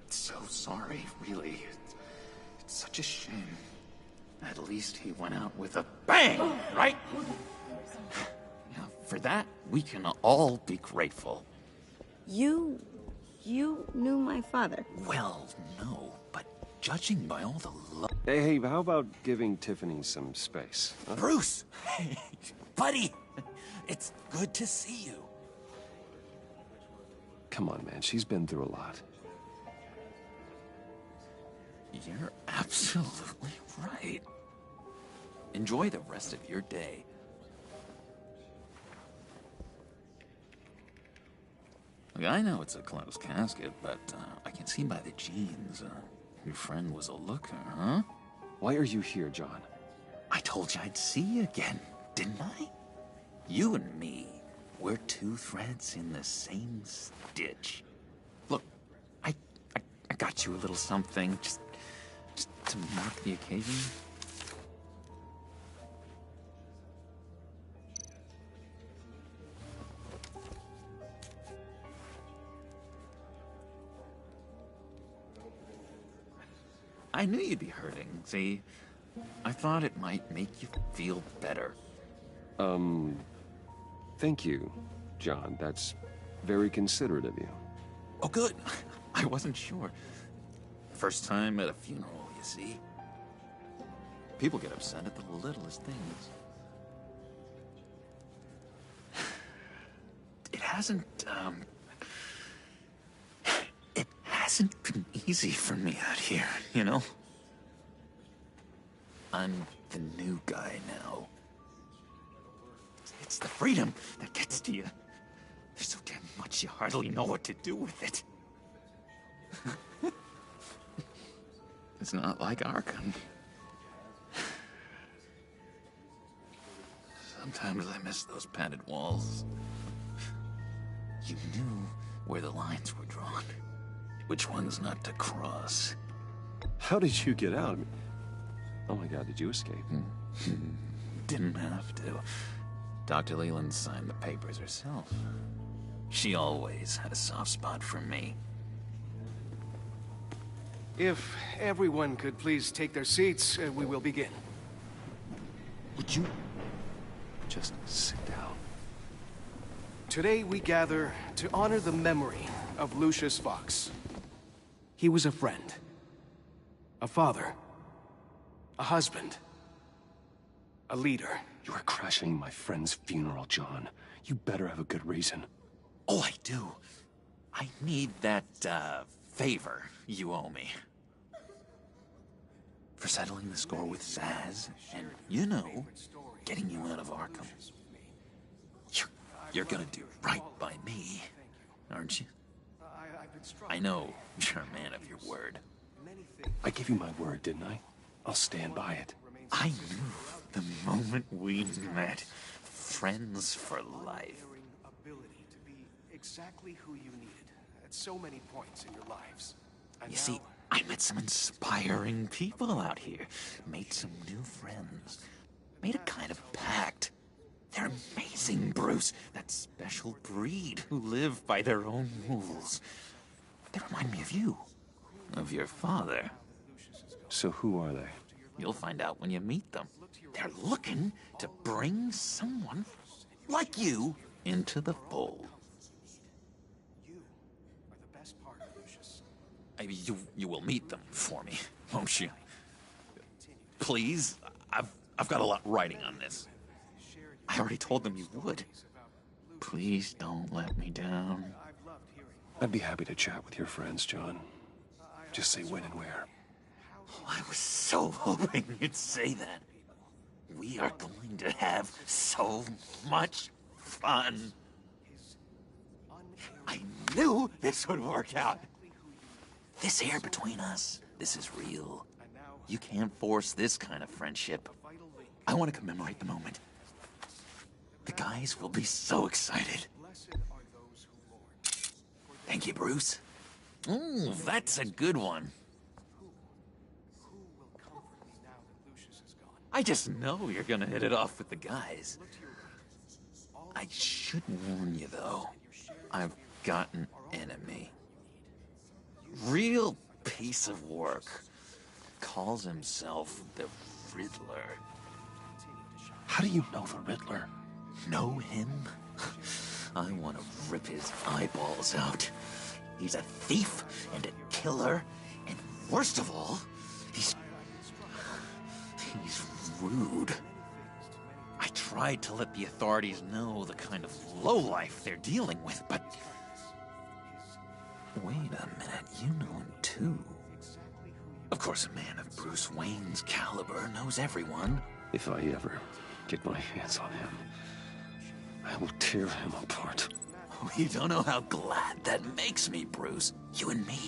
So sorry, really. It's such a shame. At least he went out with a bang, right? Yeah, for that, we can all be grateful. You knew my father? Well, no, but judging by all the love... Hey, how about giving Tiffany some space? Huh? Bruce! Hey, buddy! It's good to see you. Come on, man. She's been through a lot. You're absolutely right. Enjoy the rest of your day. Look, I know it's a closed casket, but I can see by the jeans, your friend was a looker, huh? Why are you here, John? I told you I'd see you again, didn't I? You and me, we're two threads in the same stitch. Look, I got you a little something, just to mark the occasion. I knew you'd be hurting, see? I thought it might make you feel better. Thank you, John. That's very considerate of you. Oh, good. I wasn't sure. First time at a funeral, you see? People get upset at the littlest things. It hasn't been easy for me out here, you know? I'm the new guy now. It's the freedom that gets to you. There's so damn much you hardly know what to do with it. It's not like Arkham. Sometimes I miss those padded walls. You knew where the lines were drawn. Which ones not to cross. How did you get out? Oh my God, did you escape? Didn't have to. Dr. Leland signed the papers herself. She always had a soft spot for me. If everyone could please take their seats, we will begin. Would you just sit down? Today we gather to honor the memory of Lucius Fox. He was a friend, a father, a husband, a leader. You are crashing my friend's funeral, John. You better have a good reason. Oh, I do. I need that, favor you owe me. For settling the score with Zaz, and, you know, getting you out of Arkham. You're gonna do right by me, aren't you? I know you're a man of your word. I gave you my word, didn't I? I'll stand by it. I knew the moment we met. Friends for life. Ability to be exactly who you needed at so many points in your lives. And You see, I met some inspiring people out here. Made some new friends. Made a kind of pact. They're amazing, Bruce. That special breed who live by their own rules. They remind me of you. Of your father. So who are they? You'll find out when you meet them. They're looking to bring someone like you into the fold. You are the best part of Lucius. Maybe you will meet them for me, won't you? Please, I've got a lot writing on this. I already told them you would. Please don't let me down. I'd be happy to chat with your friends, John. Just say when and where. Oh, I was so hoping you'd say that. We are going to have so much fun. I knew this would work out. This air between us, this is real. You can't force this kind of friendship. I want to commemorate the moment. The guys will be so excited. Thank you, Bruce. Ooh, that's a good one. I just know you're gonna hit it off with the guys. I should warn you, though. I've got an enemy. Real piece of work. Calls himself the Riddler. How do you know the Riddler? Know him? I want to rip his eyeballs out. He's a thief and a killer, and worst of all, he's rude. I tried to let the authorities know the kind of lowlife they're dealing with, but... Wait a minute, you know him too. Of course, a man of Bruce Wayne's caliber knows everyone. If I ever get my hands on him, I will tear him apart. Oh, you don't know how glad that makes me, Bruce. You and me,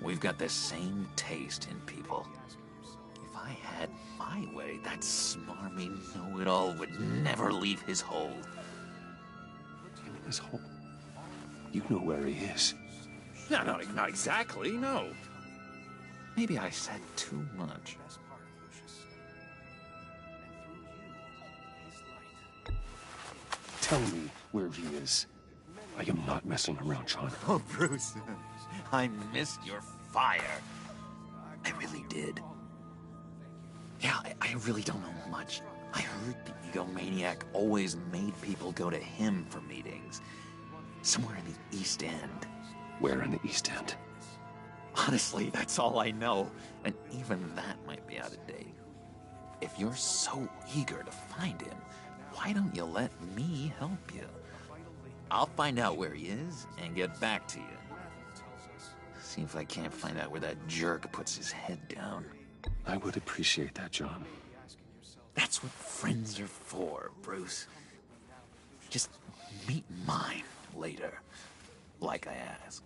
we've got the same taste in people. If I had my way, that smarmy know-it-all would never leave his hole. His hole? You know where he is. No, not exactly, no. Maybe I said too much. Tell me where he is. I am not messing around, John. Oh, Bruce, I missed your fire. I really did. Yeah, I really don't know much. I heard the egomaniac always made people go to him for meetings. Somewhere in the East End. Where in the East End? Honestly, that's all I know. And even that might be out of date. If you're so eager to find him, why don't you let me help you? I'll find out where he is and get back to you. See if I can't find out where that jerk puts his head down. I would appreciate that, John. That's what friends are for, Bruce. Just meet mine later, like I asked.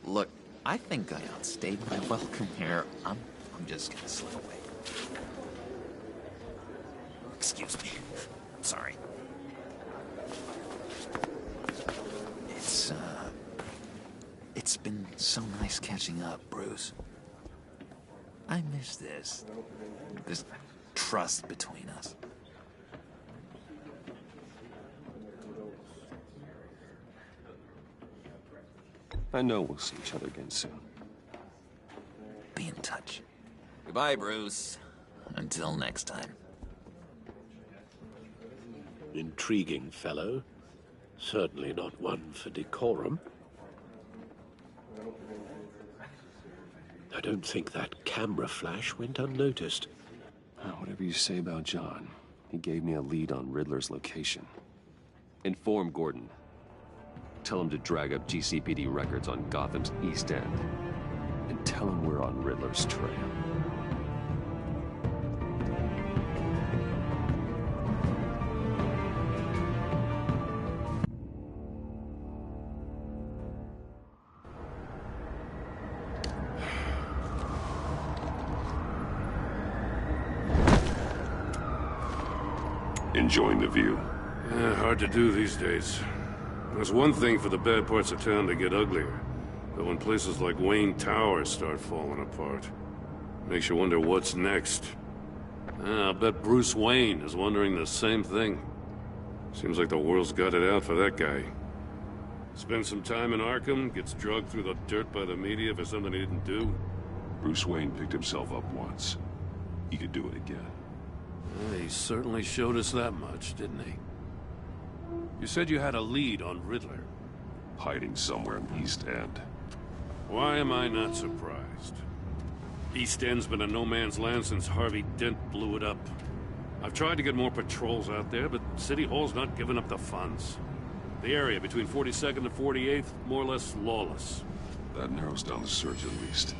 Look, I think I outstayed my welcome here. I'm just gonna slip away. Excuse me. I'm sorry. It's been so nice catching up, Bruce. I miss this trust between us. I know we'll see each other again soon. Be in touch. Goodbye, Bruce. Until next time. Intriguing fellow. Certainly not one for decorum. I don't think that camera flash went unnoticed. Whatever you say about John, he gave me a lead on Riddler's location. Inform Gordon. Tell him to drag up GCPD records on Gotham's East End. And tell him we're on Riddler's trail. Enjoying the view? Yeah, hard to do these days. There's one thing for the bad parts of town to get uglier, but when places like Wayne Tower start falling apart, makes you wonder what's next. I'll bet Bruce Wayne is wondering the same thing. Seems like the world's got it out for that guy. Spends some time in Arkham, gets drugged through the dirt by the media for something he didn't do. Bruce Wayne picked himself up once. He could do it again. He certainly showed us that much, didn't he? You said you had a lead on Riddler. Hiding somewhere in East End. Why am I not surprised? East End's been a no-man's land since Harvey Dent blew it up. I've tried to get more patrols out there, but City Hall's not giving up the funds. The area between 42nd and 48th, more or less lawless. That narrows down the search at least.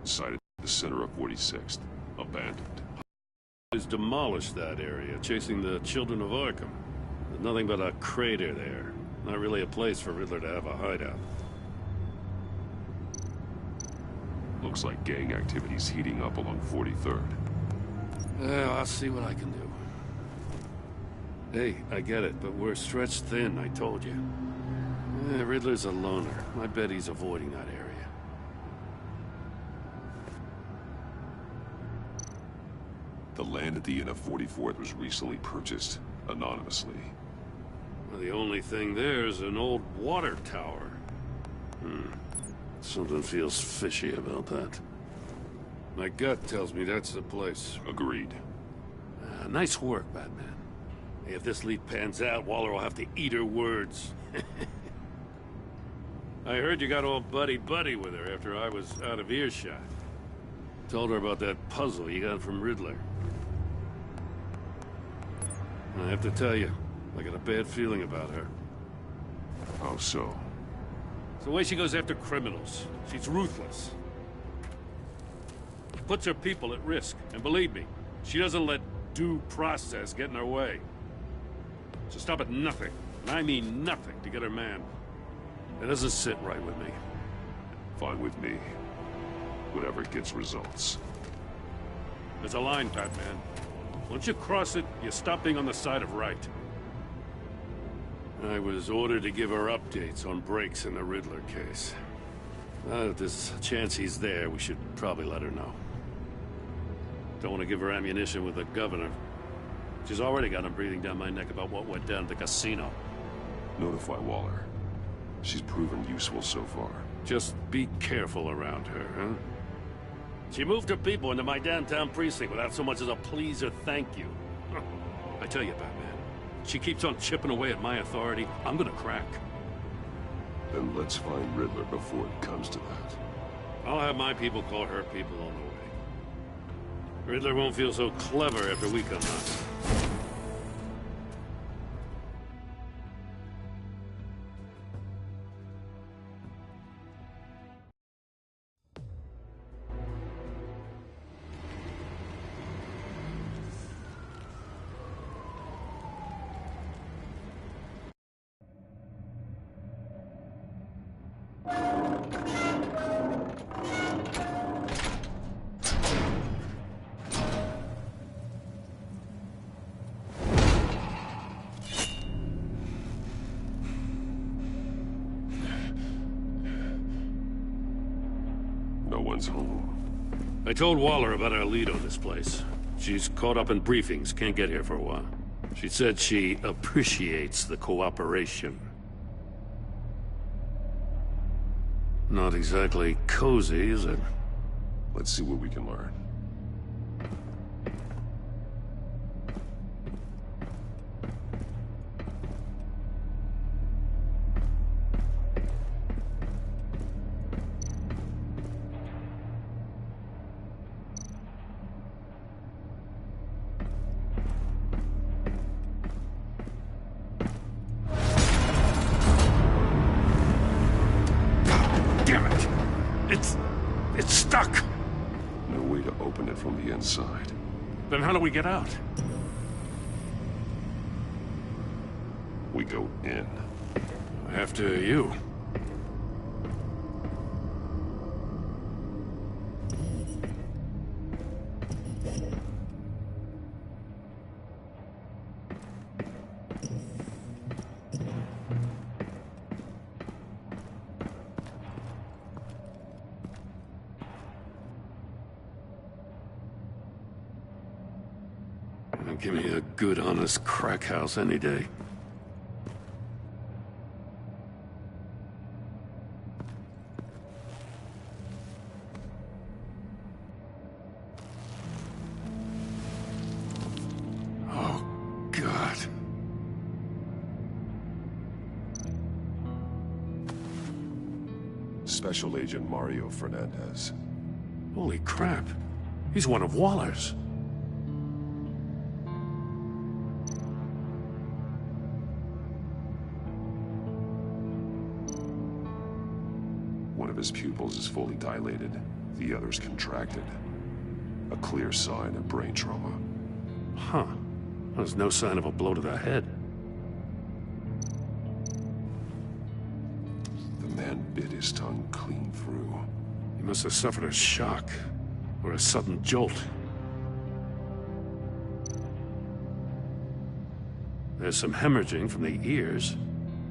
Sighted the center of 46th. Abandoned. He's demolished that area, chasing the children of Arkham. There's nothing but a crater there. Not really a place for Riddler to have a hideout. Looks like gang activity's heating up along 43rd. Well, I'll see what I can do. Hey, I get it, but we're stretched thin, I told you. Riddler's a loner. I bet he's avoiding that area. The land at the end of 44th was recently purchased, anonymously. Well, the only thing there is an old water tower. Something feels fishy about that. My gut tells me that's the place. Agreed. Nice work, Batman. Hey, if this lead pans out, Waller will have to eat her words. I heard you got all buddy-buddy with her after I was out of earshot. Told her about that puzzle you got from Riddler. I have to tell you, I got a bad feeling about her. How so? It's the way she goes after criminals. She's ruthless. Puts her people at risk, and believe me, she doesn't let due process get in her way. So stop at nothing, and I mean nothing, to get her man. It doesn't sit right with me. Fine with me. Whatever gets results. There's a line, Batman. Once you cross it, you stop being on the side of right. I was ordered to give her updates on breaks in the Riddler case. If there's a chance he's there, we should probably let her know. Don't want to give her ammunition with the governor. She's already got him breathing down my neck about what went down at the casino. Notify Waller. She's proven useful so far. Just be careful around her, huh? She moved her people into my downtown precinct without so much as a please or thank you. I tell you, Batman, she keeps on chipping away at my authority, I'm gonna crack. Then let's find Riddler before it comes to that. I'll have my people call her people on the way. Riddler won't feel so clever after we come out. No one's home. I told Waller about our lead on this place. She's caught up in briefings, can't get here for a while. She said she appreciates the cooperation. Not exactly cozy, is it? Let's see what we can learn. It's stuck! No way to open it from the inside. Then how do we get out? We go in. After you. Give me a good, honest crack house any day. Oh, God. Special Agent Mario Fernandez. Holy crap. He's one of Waller's. One of his pupils is fully dilated, the other's contracted. A clear sign of brain trauma. Huh. There's no sign of a blow to the head. The man bit his tongue clean through. He must have suffered a shock, or a sudden jolt. There's some hemorrhaging from the ears.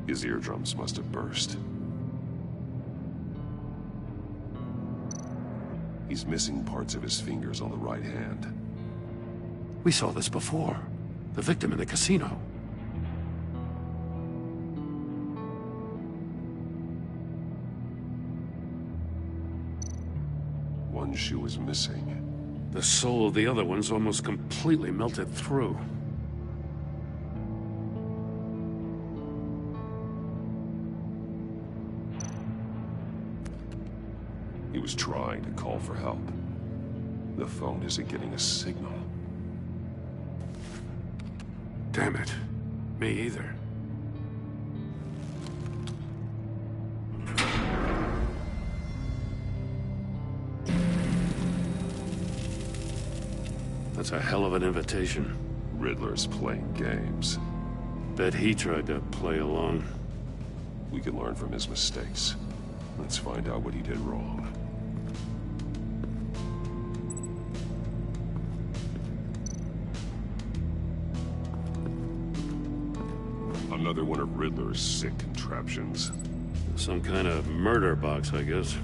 His eardrums must have burst. He's missing parts of his fingers on the right hand. We saw this before. The victim in the casino. One shoe is missing. The sole of the other one's almost completely melted through. He was trying to call for help. The phone isn't getting a signal. Damn it. Me either. That's a hell of an invitation. Riddler's playing games. Bet he tried to play along. We can learn from his mistakes. Let's find out what he did wrong. Another one of Riddler's sick contraptions. Some kind of murder box, I guess.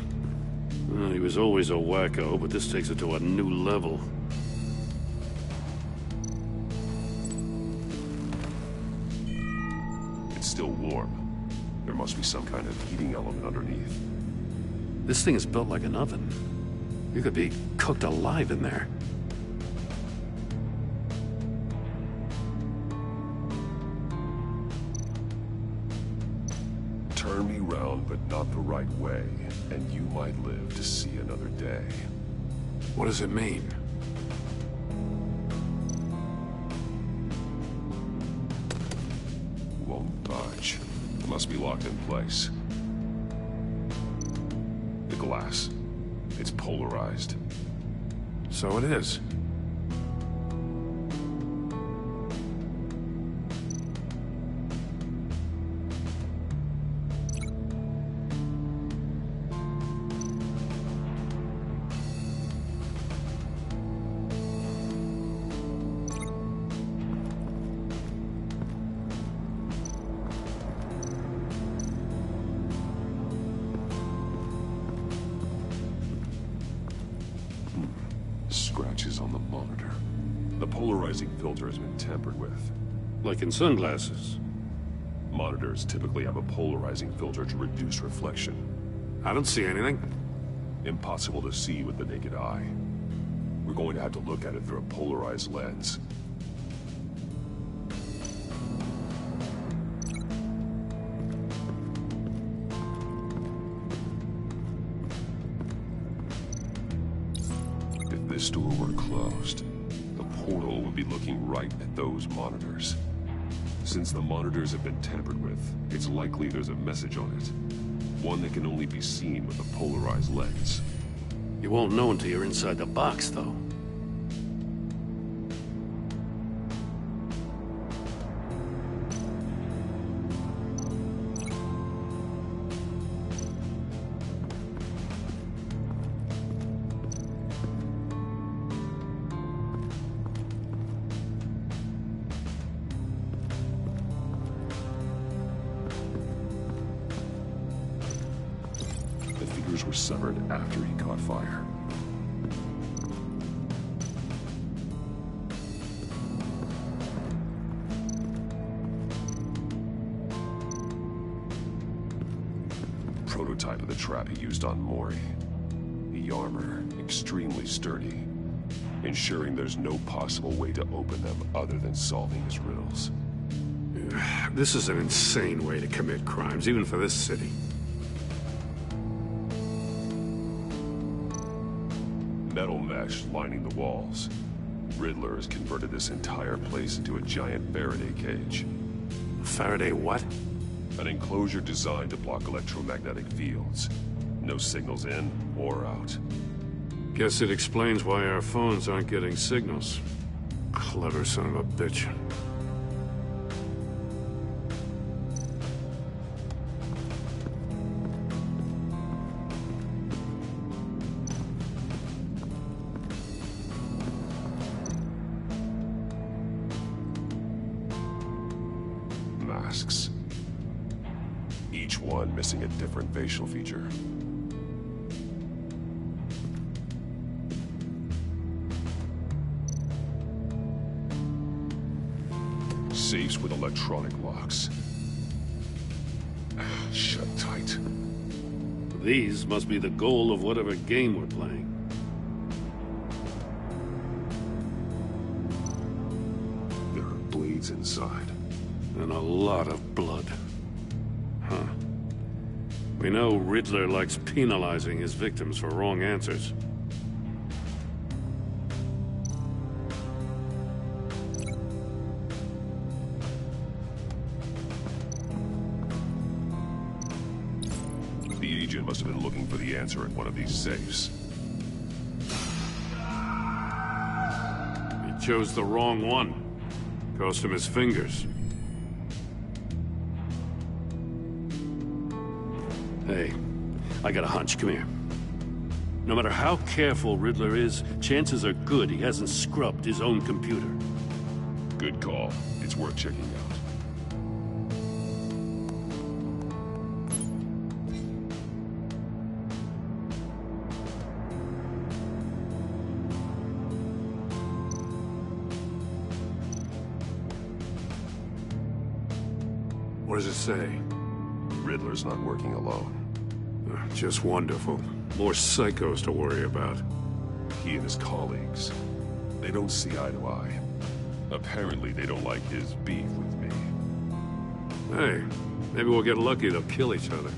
Well, he was always a wacko, but this takes it to a new level. It's still warm. There must be some kind of heating element underneath. This thing is built like an oven. You could be cooked alive in there. Turn me round, but not the right way, and you might live to see another day. What does it mean? Won't budge. It must be locked in place. The glass. It's polarized. So it is. Scratches on the monitor. The polarizing filter has been tampered with. Like in sunglasses. Monitors typically have a polarizing filter to reduce reflection. I don't see anything. Impossible to see with the naked eye. We're going to have to look at it through a polarized lens. If this door were closed, the portal would be looking right at those monitors. Since the monitors have been tampered with, it's likely there's a message on it. One that can only be seen with a polarized lens. You won't know until you're inside the box, though. Were severed after he caught fire. Prototype of the trap he used on Mori. The armor, extremely sturdy, ensuring there's no possible way to open them other than solving his riddles. This is an insane way to commit crimes, even for this city. Metal mesh lining the walls. Riddler has converted this entire place into a giant Faraday cage. Faraday what? An enclosure designed to block electromagnetic fields. No signals in or out. Guess it explains why our phones aren't getting signals. Clever son of a bitch. Masks. Each one missing a different facial feature. Safes with electronic locks. Shut tight. These must be the goal of whatever game we're playing. There are blades inside. And a lot of blood. Huh. We know Riddler likes penalizing his victims for wrong answers. The agent must have been looking for the answer in one of these safes. He chose the wrong one. Cost him his fingers. Hey, I got a hunch. Come here. No matter how careful Riddler is, chances are good he hasn't scrubbed his own computer. Good call. It's worth checking out. What does it say? Riddler's not working alone. Just wonderful. More psychos to worry about. He and his colleagues, they don't see eye to eye. Apparently they don't like his beef with me. Hey, maybe we'll get lucky they'll kill each other.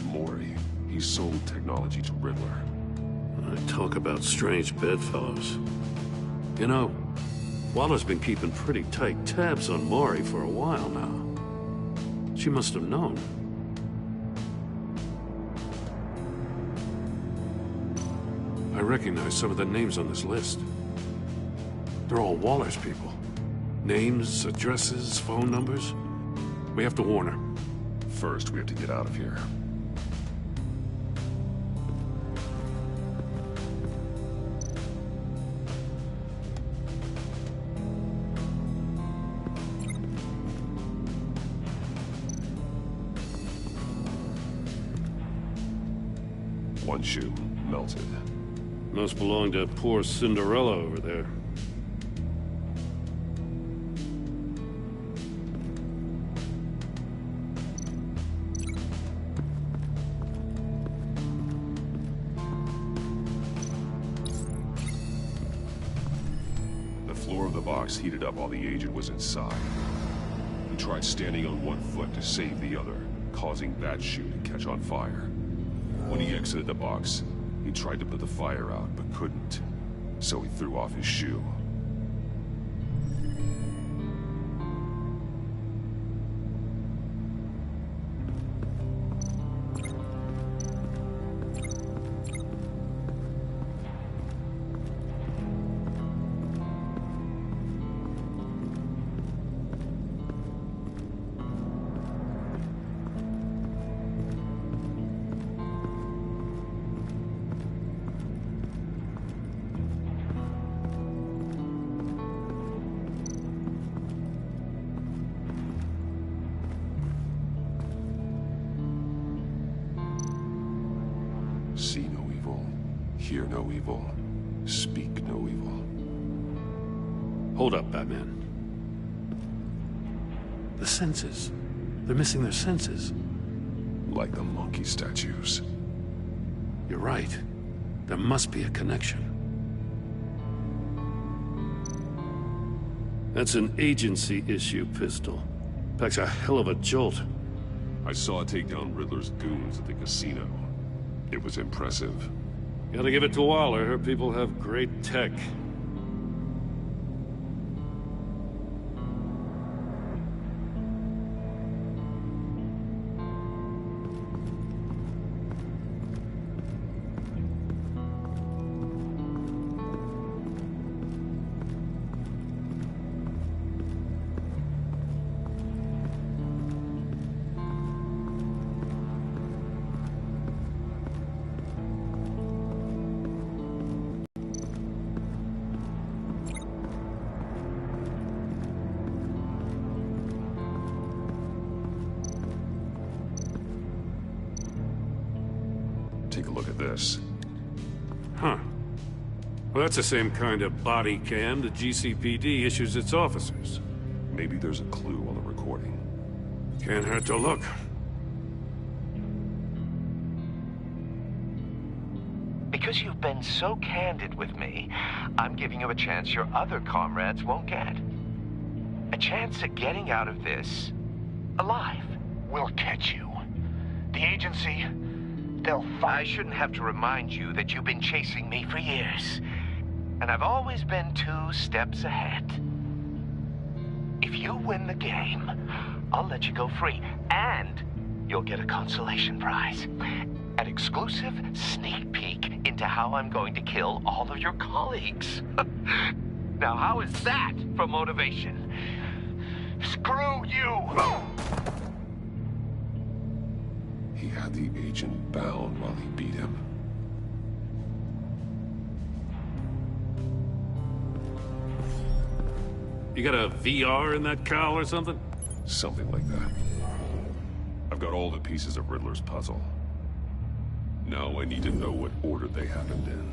Mori, he sold technology to Riddler. Talk about strange bedfellows. You know, Waller's been keeping pretty tight tabs on Mori for a while now. She must have known. I recognize some of the names on this list. They're all Waller's people. Names, addresses, phone numbers. We have to warn her. First, we have to get out of here. One shoe melted. Must belong to poor Cinderella over there. The floor of the box heated up while the agent was inside. He tried standing on one foot to save the other, causing that shoe to catch on fire. When he exited the box, he tried to put the fire out, but couldn't. So he threw off his shoe. See no evil, hear no evil, speak no evil. Hold up, Batman. The senses. They're missing their senses. Like the monkey statues. You're right. There must be a connection. That's an agency issue pistol. Packs a hell of a jolt. I saw it take down Riddler's goons at the casino. It was impressive. Gotta give it to Waller. Her people have great tech. Take a look at this. Huh. Well, that's the same kind of body cam the GCPD issues its officers. Maybe there's a clue on the recording. Can't hurt to look. Because you've been so candid with me, I'm giving you a chance your other comrades won't get. A chance at getting out of this alive. We'll catch you. The agency, they'll find... I shouldn't have to remind you that you've been chasing me for years. And I've always been 2 steps ahead. If you win the game, I'll let you go free. And you'll get a consolation prize. An exclusive sneak peek into how I'm going to kill all of your colleagues. Now, how is that for motivation? Screw you! He had the agent bound while he beat him. You got a VR in that cowl or something? Something like that. got all the pieces of Riddler's puzzle. Now I need to know what order they happened in.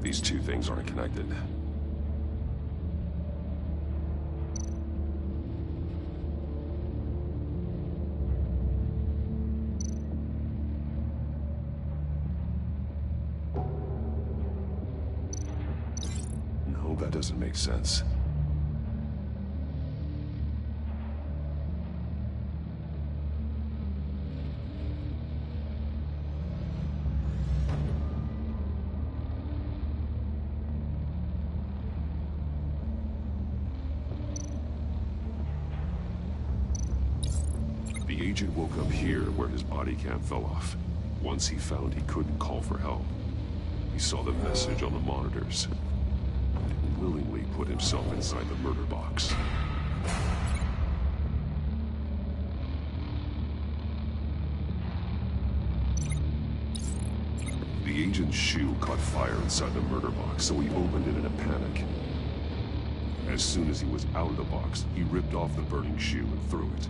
These two things aren't connected. No, that doesn't make sense. The agent woke up here where his body cam fell off. Once he found he couldn't call for help, he saw the message on the monitors and willingly put himself inside the murder box. The agent's shoe caught fire inside the murder box, so he opened it in a panic. As soon as he was out of the box, he ripped off the burning shoe and threw it.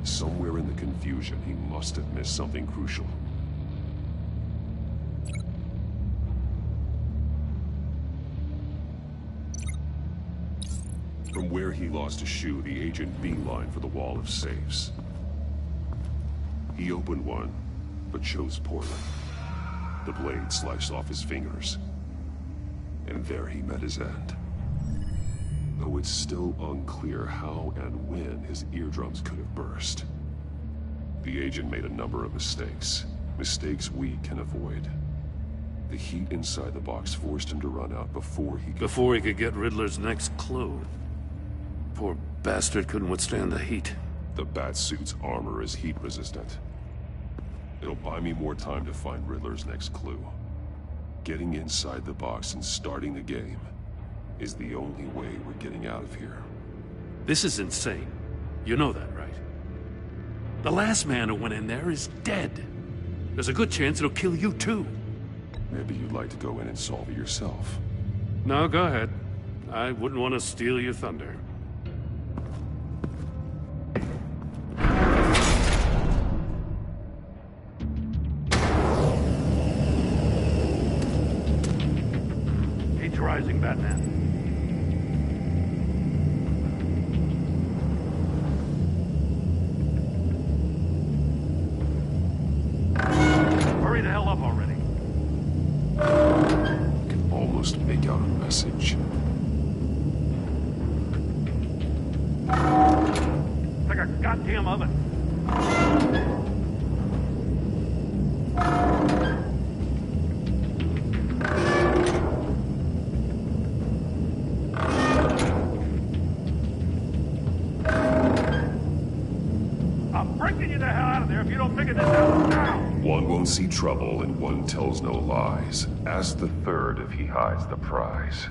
Somewhere in the confusion, he must have missed something crucial. From where he lost a shoe, the agent beelined for the wall of safes. He opened one, but chose poorly. The blade sliced off his fingers. And there he met his end. Though it's still unclear how and when his eardrums could have burst. The agent made a number of mistakes. Mistakes we can avoid. The heat inside the box forced him to run out before he could get Riddler's next clue. Poor bastard couldn't withstand the heat. The Batsuit's armor is heat resistant. It'll buy me more time to find Riddler's next clue. Getting inside the box and starting the game is the only way we're getting out of here. This is insane. You know that, right? The last man who went in there is dead. There's a good chance it'll kill you too. Maybe you'd like to go in and solve it yourself. No, go ahead. I wouldn't want to steal your thunder. Heat's rising, Batman. Hurry the hell up already. I can almost make out a message. It's like a goddamn oven. I'm breaking you the hell out of there if you don't figure this out now! One won't see trouble and one tells no lies. Ask the third if he hides the prize.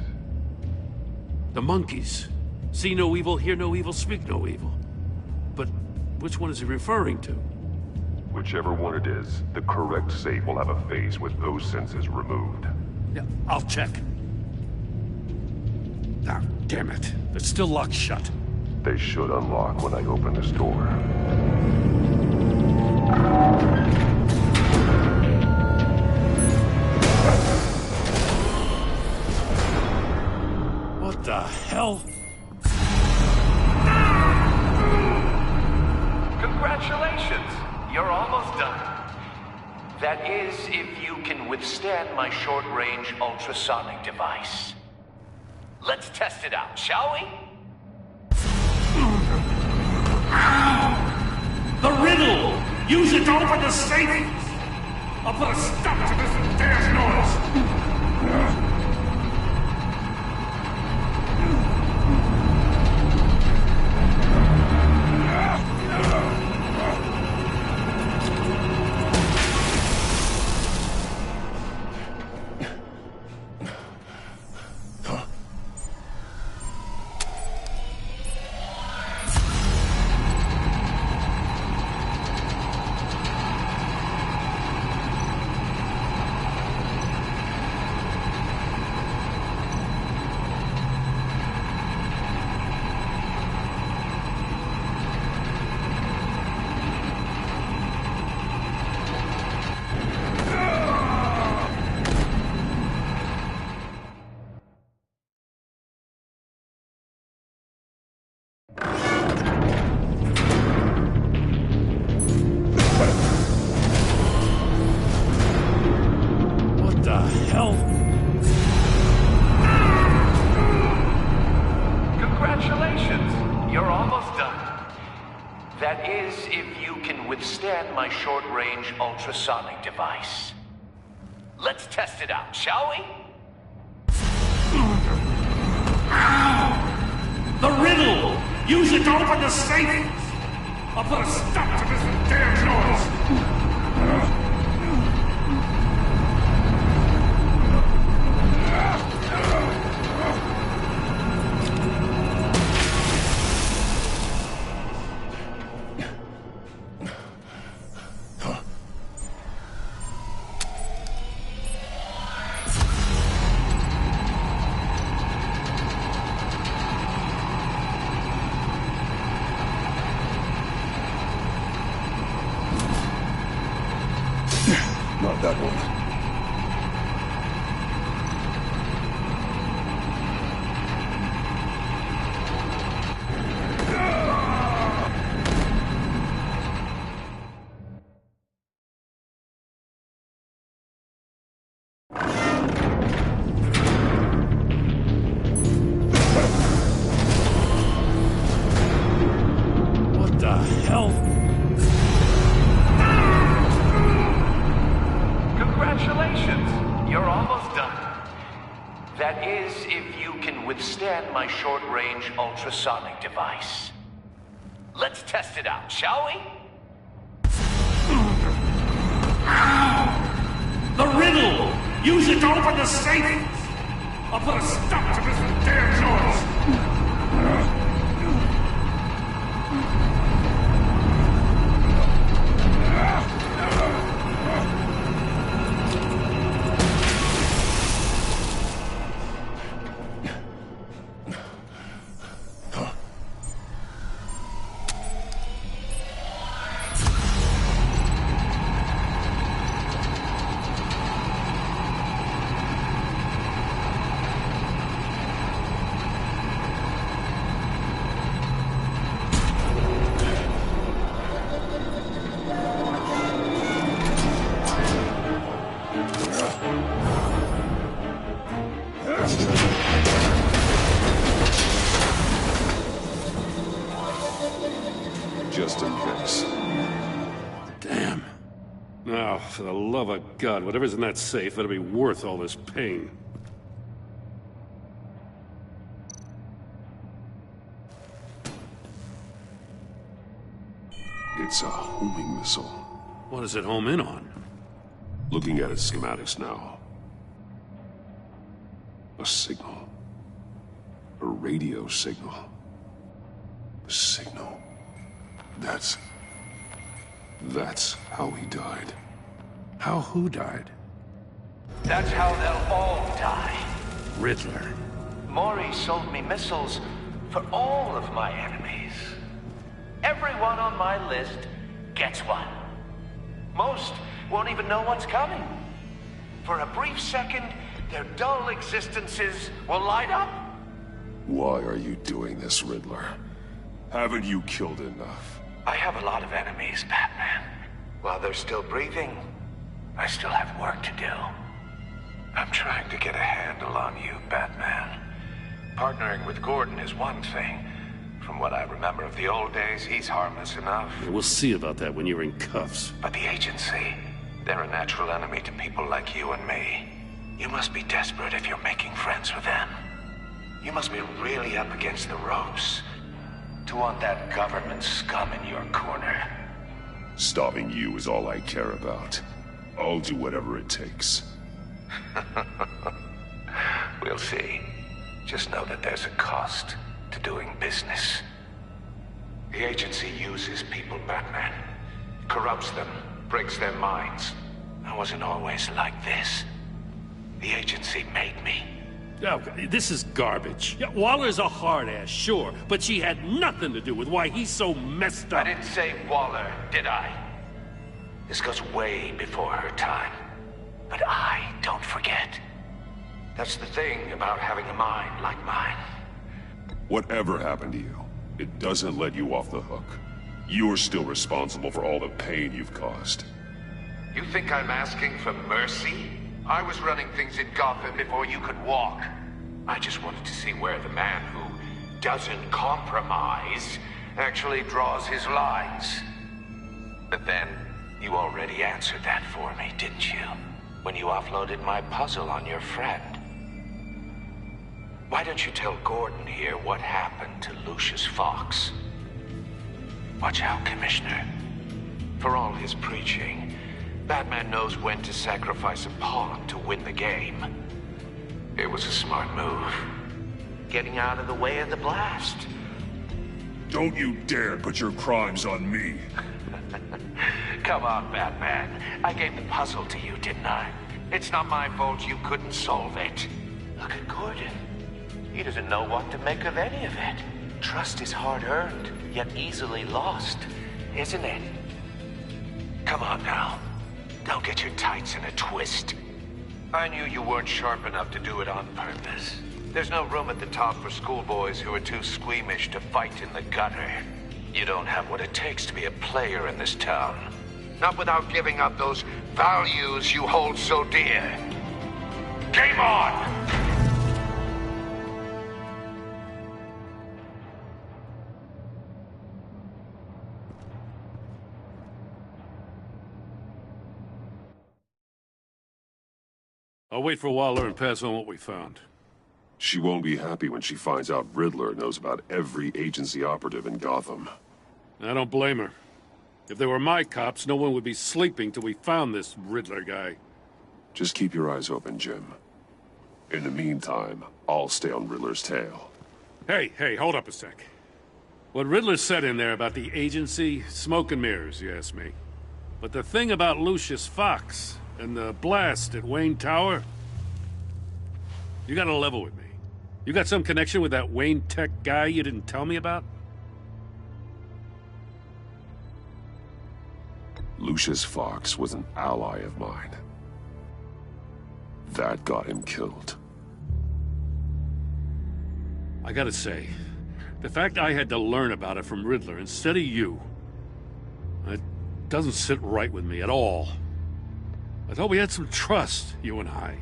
The monkeys. See no evil, hear no evil, speak no evil. But which one is he referring to? Whichever one it is, the correct safe will have a face with those senses removed. Yeah, I'll check. Ah, damn it. They're still locked shut. They should unlock when I open this door. What the hell? Congratulations! You're almost done. That is, if you can withstand my short-range ultrasonic device. Let's test it out, shall we? The riddle! Use it to open the safe! I'll put a stop to this damn noise! hell? Congratulations, you're almost done. That is, if you can withstand my short-range ultrasonic device. Let's test it out, shall we? The riddle! Use it to open the safe! I'll put a stop to this damn noise! Not that one. What the hell? Congratulations, you're almost done. That is, if you can withstand my short-range ultrasonic device. Let's test it out, shall we? The riddle! Use it to open the safe! I'll put a stop to this damn noise! Just in case. Damn. Now, for the love of God, whatever's in that safe better be worth all this pain. It's a homing missile. What does it home in on? Looking at its schematics now. A signal. A radio signal. A signal. That's how he died. How who died? That's how they'll all die. Riddler. Maury sold me missiles for all of my enemies. Everyone on my list gets one. Most won't even know what's coming. For a brief second, their dull existences will light up. Why are you doing this, Riddler? Haven't you killed enough? I have a lot of enemies, Batman. While they're still breathing, I still have work to do. I'm trying to get a handle on you, Batman. Partnering with Gordon is one thing. From what I remember of the old days, he's harmless enough. Yeah, we'll see about that when you're in cuffs. But the agency, they're a natural enemy to people like you and me. You must be desperate if you're making friends with them. You must be really up against the ropes to want that government scum in your corner. Stopping you is all I care about. I'll do whatever it takes. We'll see. Just know that there's a cost to doing business. The agency uses people, Batman. Corrupts them, breaks their minds. I wasn't always like this. The agency made me. Oh, this is garbage. Yeah, Waller's a hard-ass, sure, but she had nothing to do with why he's so messed up. I didn't say Waller, did I? This goes way before her time. But I don't forget. That's the thing about having a mind like mine. Whatever happened to you, it doesn't let you off the hook. You're still responsible for all the pain you've caused. You think I'm asking for mercy? I was running things in Gotham before you could walk. I just wanted to see where the man who doesn't compromise actually draws his lines. But then, you already answered that for me, didn't you? When you offloaded my puzzle on your friend. Why don't you tell Gordon here what happened to Lucius Fox? Watch out, Commissioner. For all his preaching, Batman knows when to sacrifice a pawn to win the game. It was a smart move. Getting out of the way of the blast. Don't you dare put your crimes on me. Come on, Batman. I gave the puzzle to you, didn't I? It's not my fault you couldn't solve it. Look at Gordon. He doesn't know what to make of any of it. Trust is hard-earned, yet easily lost, isn't it? Come on now. Don't get your tights in a twist. I knew you weren't sharp enough to do it on purpose. There's no room at the top for schoolboys who are too squeamish to fight in the gutter. You don't have what it takes to be a player in this town. Not without giving up those values you hold so dear. Game on! I'll wait for Waller and pass on what we found. She won't be happy when she finds out Riddler knows about every agency operative in Gotham. I don't blame her. If they were my cops, no one would be sleeping till we found this Riddler guy. Just keep your eyes open, Jim. In the meantime, I'll stay on Riddler's tail. Hey, hold up a sec. What Riddler said in there about the agency, smoke and mirrors, you ask me. But the thing about Lucius Fox and the blast at Wayne Tower, you gotta level with me. You got some connection with that Wayne Tech guy you didn't tell me about? Lucius Fox was an ally of mine. That got him killed. I gotta say, the fact I had to learn about it from Riddler instead of you, it doesn't sit right with me at all. I thought we had some trust, you and I.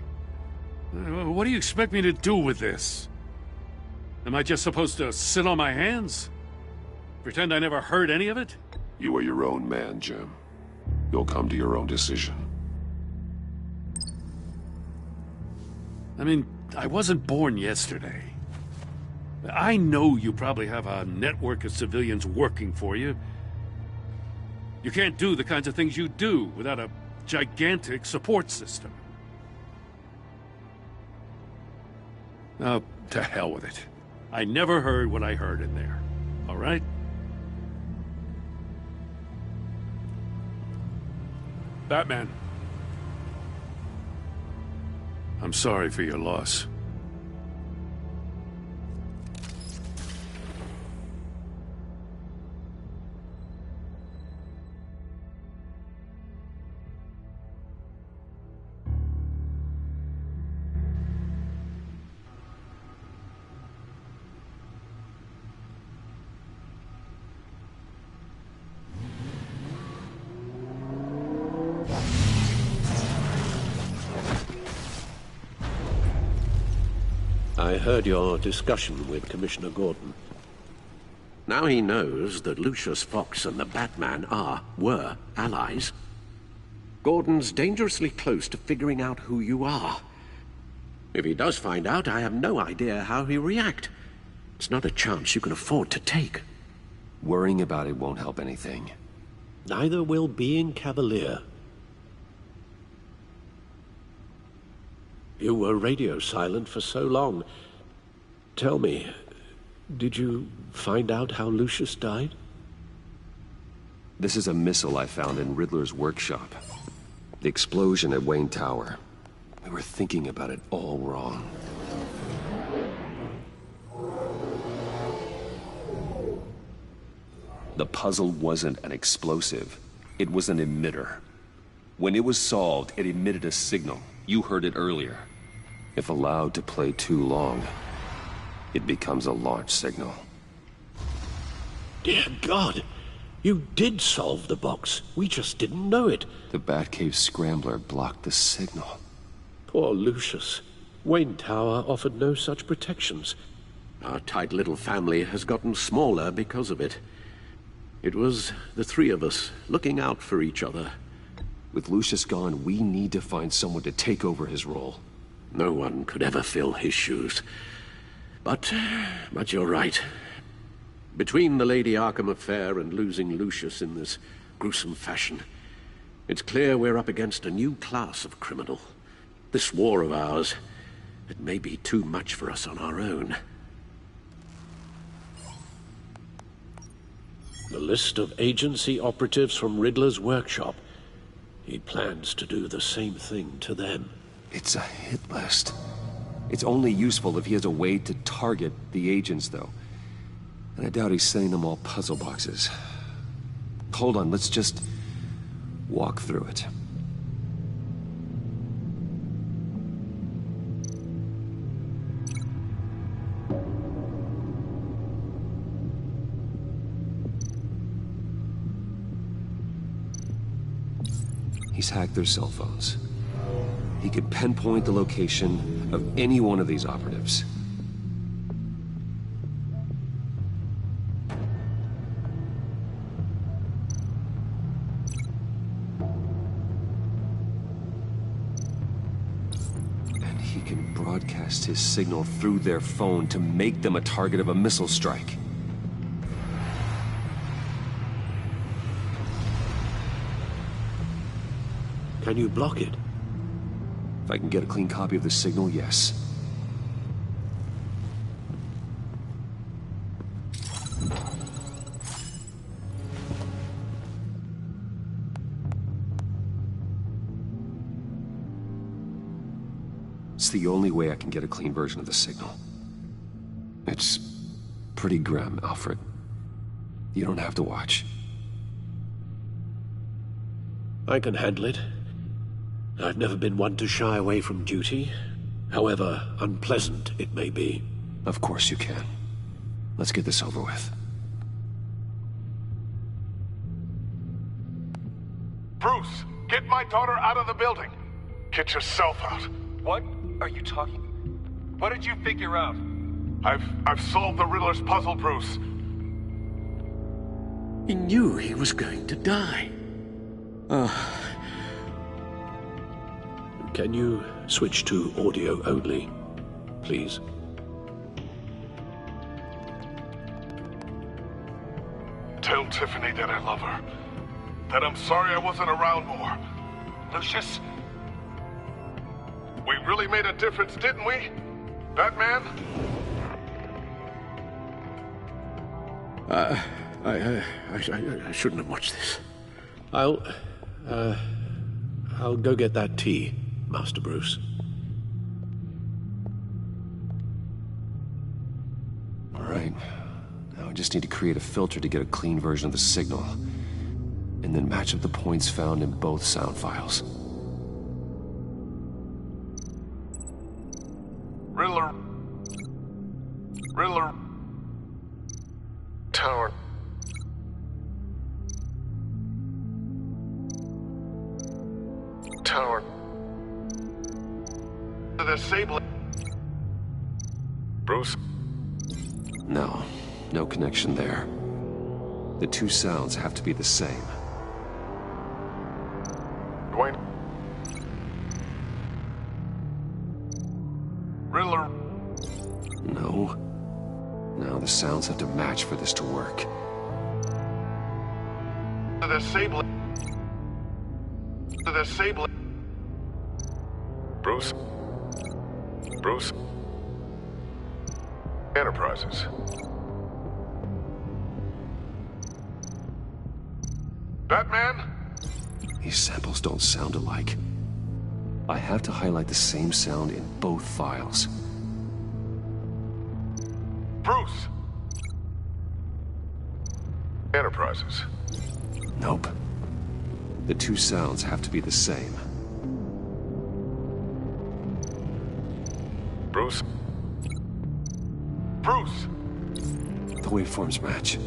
What do you expect me to do with this? Am I just supposed to sit on my hands? Pretend I never heard any of it? You are your own man, Jim. You'll come to your own decision. I mean, I wasn't born yesterday. I know you probably have a network of civilians working for you. You can't do the kinds of things you do without a gigantic support system. Oh, to hell with it. I never heard what I heard in there. All right? Batman. I'm sorry for your loss. I heard your discussion with Commissioner Gordon. Now he knows that Lucius Fox and the Batman were allies. Gordon's dangerously close to figuring out who you are. If he does find out, I have no idea how he'll react. It's not a chance you can afford to take. Worrying about it won't help anything. Neither will being cavalier. You were radio silent for so long. Tell me, did you find out how Lucius died? This is a missile I found in Riddler's workshop. The explosion at Wayne Tower. We were thinking about it all wrong. The puzzle wasn't an explosive. It was an emitter. When it was solved, it emitted a signal. You heard it earlier. If allowed to play too long, it becomes a launch signal. Dear God, you did solve the box. We just didn't know it. The Batcave Scrambler blocked the signal. Poor Lucius. Wayne Tower offered no such protections. Our tight little family has gotten smaller because of it. It was the three of us looking out for each other. With Lucius gone, we need to find someone to take over his role. No one could ever fill his shoes. But you're right. Between the Lady Arkham affair and losing Lucius in this gruesome fashion, it's clear we're up against a new class of criminal. This war of ours, it may be too much for us on our own. The list of agency operatives from Riddler's workshop. He plans to do the same thing to them. It's a hit list. It's only useful if he has a way to target the agents, though. And I doubt he's sending them all puzzle boxes. Hold on, let's just walk through it. He's hacked their cell phones. He could pinpoint the location of any one of these operatives. And he can broadcast his signal through their phone to make them a target of a missile strike. Can you block it? If I can get a clean copy of the signal, yes. It's the only way I can get a clean version of the signal. It's pretty grim, Alfred. You don't have to watch. I can handle it. I've never been one to shy away from duty, however unpleasant it may be. Of course you can. Let's get this over with. Bruce, get my daughter out of the building. Get yourself out. What are you talking? What did you figure out? I've solved the Riddler's puzzle, Bruce. He knew he was going to die. Can you switch to audio only, please? Tell Tiffany that I love her. That I'm sorry I wasn't around more. Lucius? We really made a difference, didn't we? Batman? I shouldn't have watched this. I'll go get that tea, Master Bruce. All right. Now I just need to create a filter to get a clean version of the signal, and then match up the points found in both sound files. Riddler. Tower. Tower. The disabling. Bruce? No connection there. The two sounds have to be the same. Dwayne? Riddler? No, the sounds have to match for this to work. The disabling. Bruce? Enterprises. Batman? These samples don't sound alike. I have to highlight the same sound in both files. Bruce? Enterprises. Nope. The two sounds have to be the same. Bruce? The waveforms match.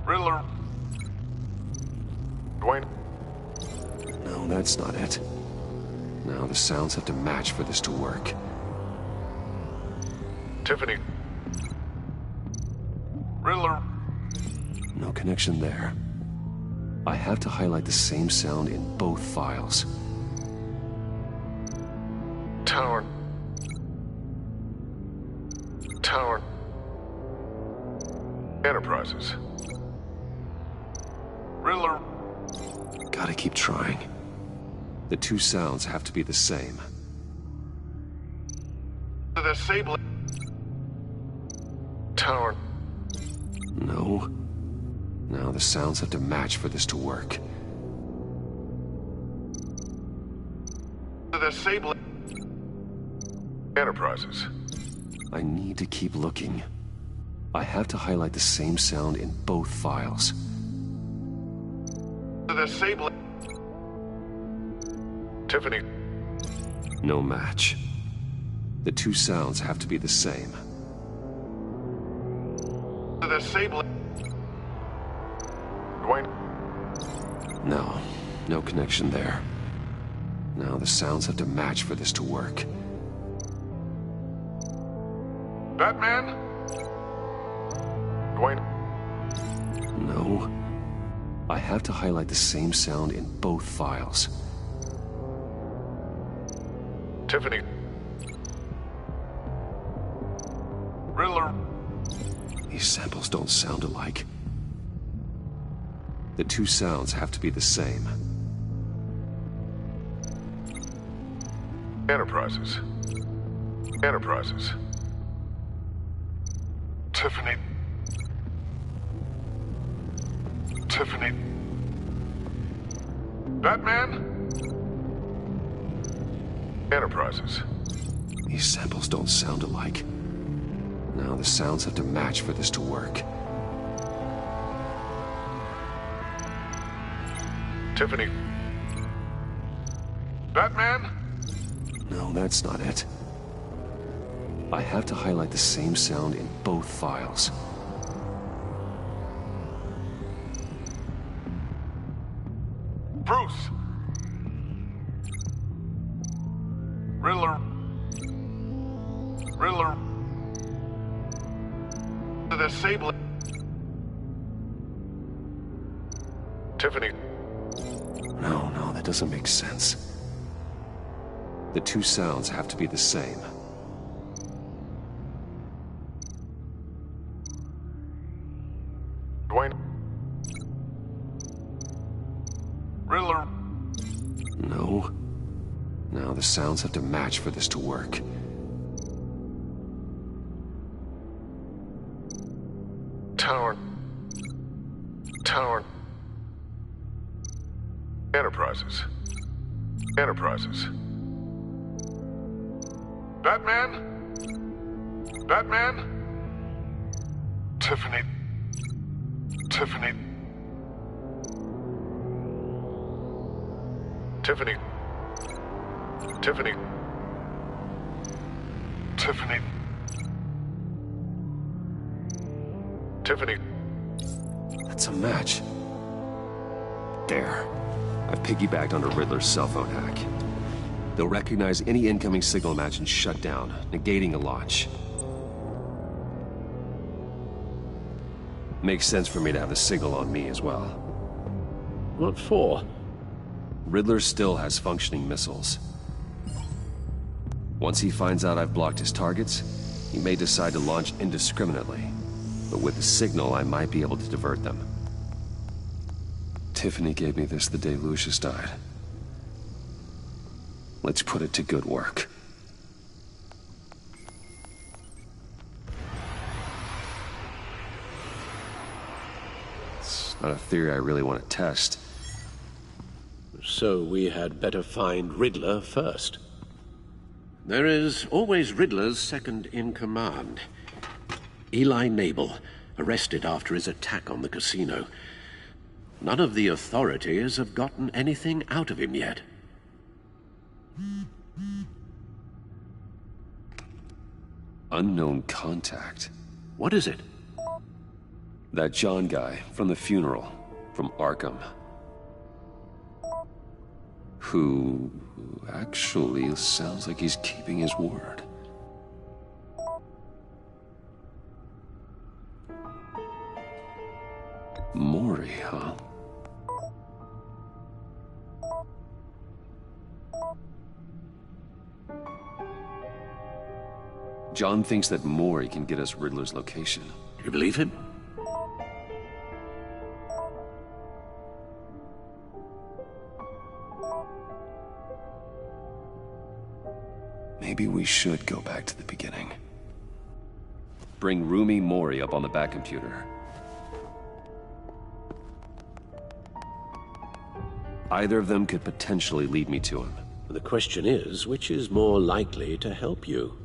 Riddler. Dwayne. No, that's not it. Now the sounds have to match for this to work. Tiffany. Riddler. No connection there. I have to highlight the same sound in both files. Tower. Tower. Enterprises. Riddler. Gotta keep trying. The two sounds have to be the same. The Sable. Tower. No. Now the sounds have to match for this to work. The Sable. Enterprises. I need to keep looking. I have to highlight the same sound in both files. The Sable. Tiffany. No match. The two sounds have to be the same. The Sable. Dwayne. No. No connection there. Now the sounds have to match for this to work. Batman? Dwayne. No. I have to highlight the same sound in both files. Tiffany. Riddler. These samples don't sound alike. The two sounds have to be the same. Enterprises. Enterprises. Tiffany. Tiffany. Batman? Enterprises. These samples don't sound alike. Now the sounds have to match for this to work. Tiffany. Batman? No, that's not it. I have to highlight the same sound in both files. Bruce. Riddler. Riddler. The Sable. Tiffany. No, that doesn't make sense. The two sounds have to be the same. Dwayne. Riddler. No. Now the sounds have to match for this to work. Tower. Tower. Enterprises. Enterprises. Batman? Batman? Tiffany. Tiffany. Tiffany. Tiffany. Tiffany. Tiffany. That's a match. There. I've piggybacked on a Riddler's cell phone hack. They'll recognize any incoming signal match and shut down, negating a launch. Makes sense for me to have the signal on me as well. What for? Riddler still has functioning missiles. Once he finds out I've blocked his targets, he may decide to launch indiscriminately. But with the signal, I might be able to divert them. Tiffany gave me this the day Lucius died. Let's put it to good work. It's not a theory I really want to test. So we had better find Riddler first. There is always Riddler's second in command. Eli Nabel, arrested after his attack on the casino. None of the authorities have gotten anything out of him yet. Unknown contact. What is it? That John guy from the funeral, from Arkham. Who actually sounds like he's keeping his word. Mori, huh? John thinks that Mori can get us Riddler's location. You believe him? Maybe we should go back to the beginning. Bring Rumi Mori up on the back computer. Either of them could potentially lead me to him. The question is, which is more likely to help you?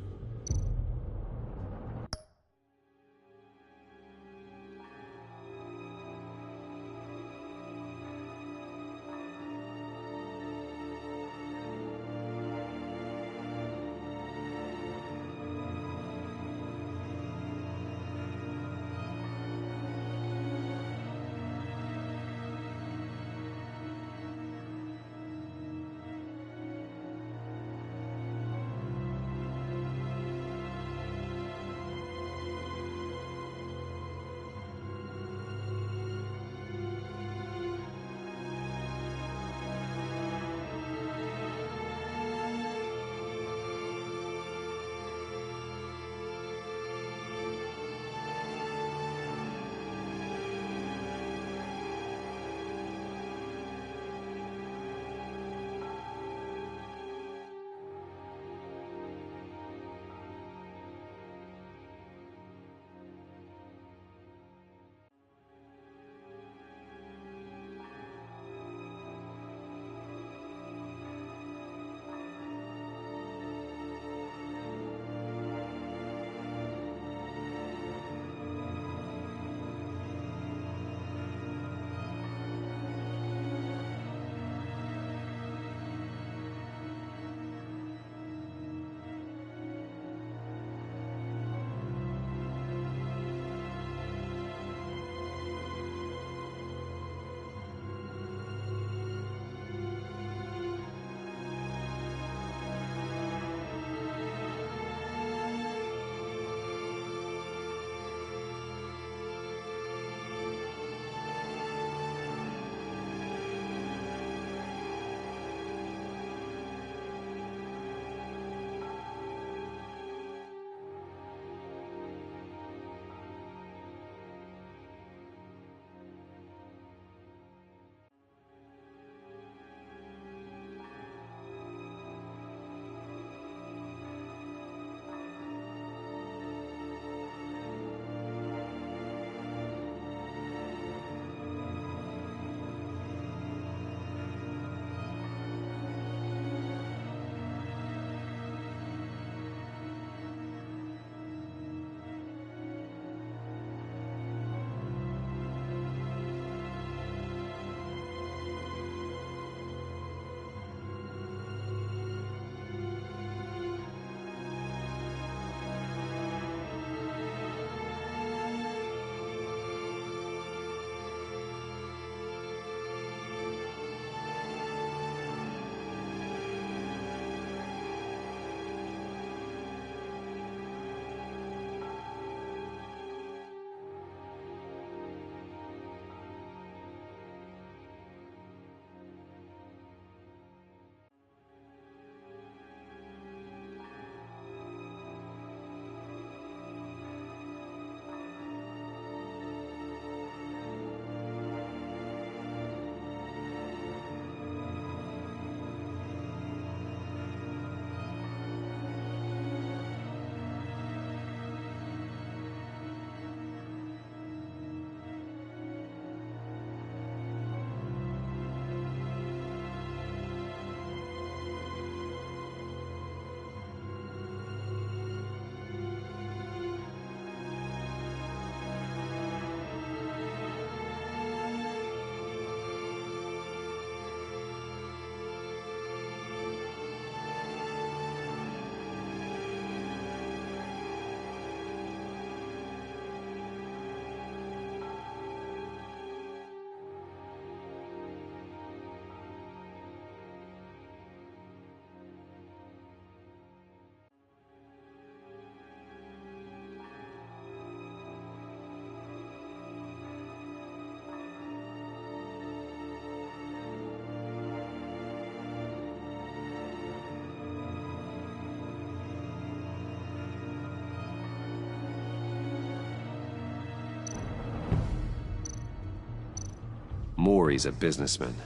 Maury's a businessman.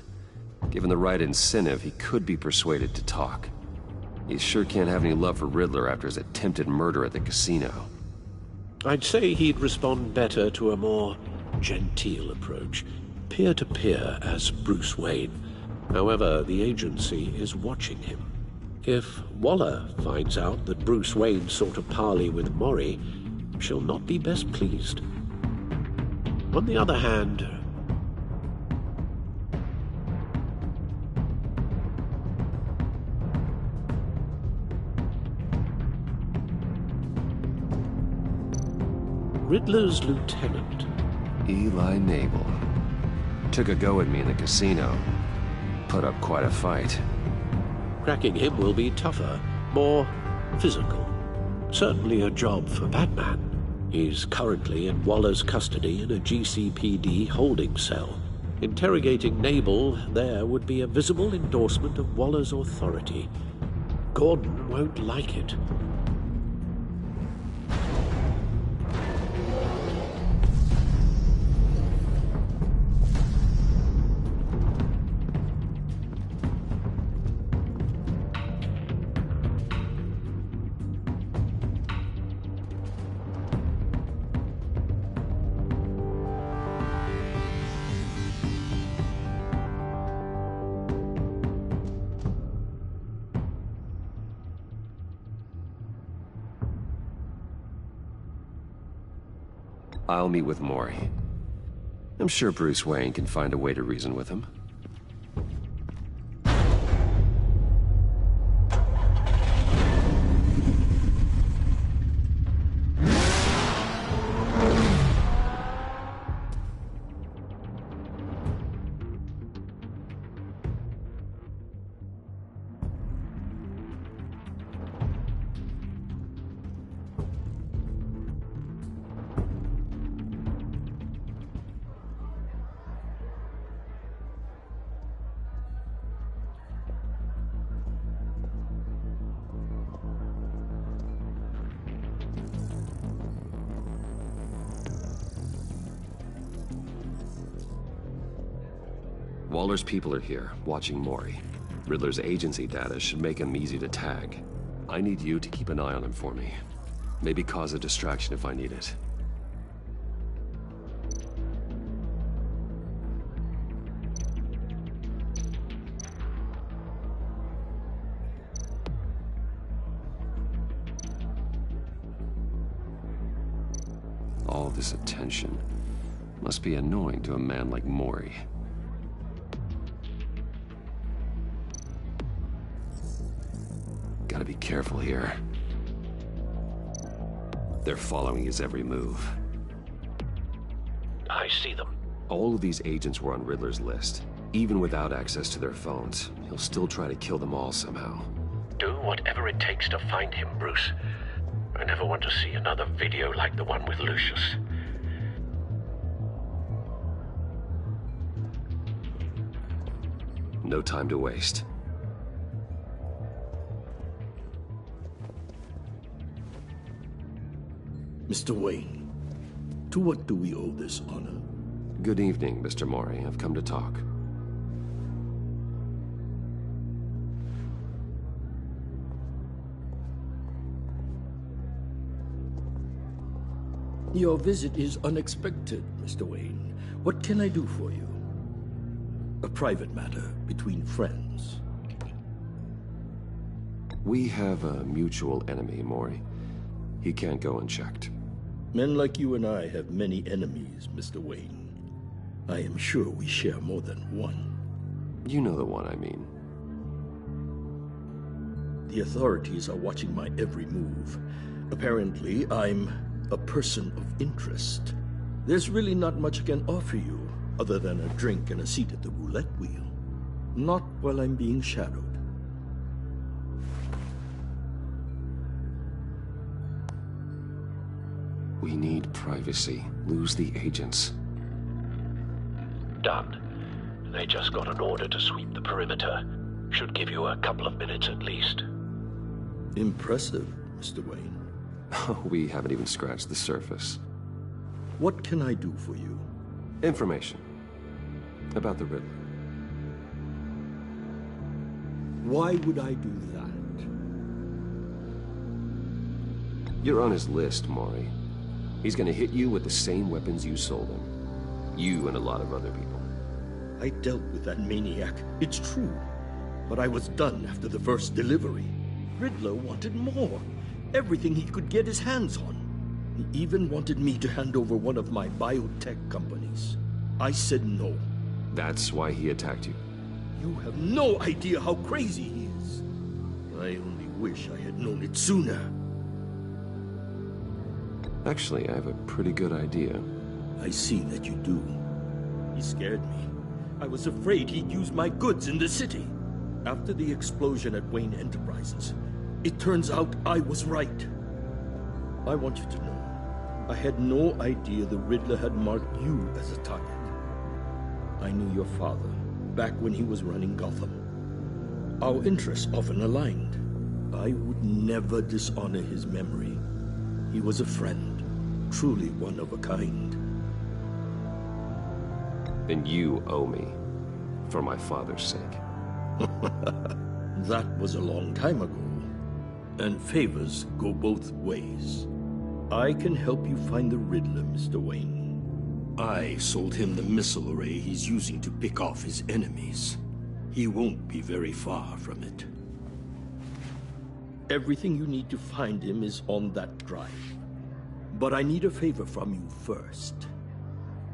Given the right incentive, he could be persuaded to talk. He sure can't have any love for Riddler after his attempted murder at the casino. I'd say he'd respond better to a more genteel approach, peer-to-peer as Bruce Wayne. However, the agency is watching him. If Waller finds out that Bruce Wayne sought a parley with Maury, she'll not be best pleased. On the other hand, Riddler's lieutenant, Eli Nabel, took a go at me in the casino. Put up quite a fight. cracking him will be tougher, more physical. Certainly a job for Batman. He's currently in Waller's custody in a GCPD holding cell. Interrogating Nabel there would be a visible endorsement of Waller's authority. Gordon won't like it. I'll meet with Maury. I'm sure Bruce Wayne can find a way to reason with him. Waller's people are here, watching Maury. Riddler's agency data should make him easy to tag. I need you to keep an eye on him for me. Maybe cause a distraction if I need it. All this attention must be annoying to a man like Maury. Gotta be careful here. They're following his every move. I see them. All of these agents were on Riddler's list. Even without access to their phones, he'll still try to kill them all somehow. Do whatever it takes to find him, Bruce. I never want to see another video like the one with Lucius. No time to waste. Mr. Wayne, to what do we owe this honor? Good evening, Mr. Maury. I've come to talk. Your visit is unexpected, Mr. Wayne. What can I do for you? A private matter between friends. We have a mutual enemy, Maury. He can't go unchecked. Men like you and I have many enemies, Mr. Wayne. I am sure we share more than one. You know the one I mean. The authorities are watching my every move. Apparently, I'm a person of interest. There's really not much I can offer you, other than a drink and a seat at the roulette wheel. Not while I'm being shadowed. We need privacy. Lose the agents. Done. They just got an order to sweep the perimeter. Should give you a couple of minutes at least. Impressive, Mr. Wayne. We haven't even scratched the surface. What can I do for you? Information. About the Riddler. Why would I do that? You're on his list, Maury. He's gonna hit you with the same weapons you sold him. You and a lot of other people. I dealt with that maniac, it's true. But I was done after the first delivery. Riddler wanted more. Everything he could get his hands on. He even wanted me to hand over one of my biotech companies. I said no. That's why he attacked you? You have no idea how crazy he is. I only wish I had known it sooner. Actually, I have a pretty good idea. I see that you do. He scared me. I was afraid he'd use my goods in the city. After the explosion at Wayne Enterprises, it turns out I was right. I want you to know, I had no idea the Riddler had marked you as a target. I knew your father, back when he was running Gotham. Our interests often aligned. I would never dishonor his memory. He was a friend, truly one of a kind. Then you owe me, for my father's sake. That was a long time ago. And favors go both ways. I can help you find the Riddler, Mr. Wayne. I sold him the missile array he's using to pick off his enemies. He won't be very far from it. Everything you need to find him is on that drive. But I need a favor from you first.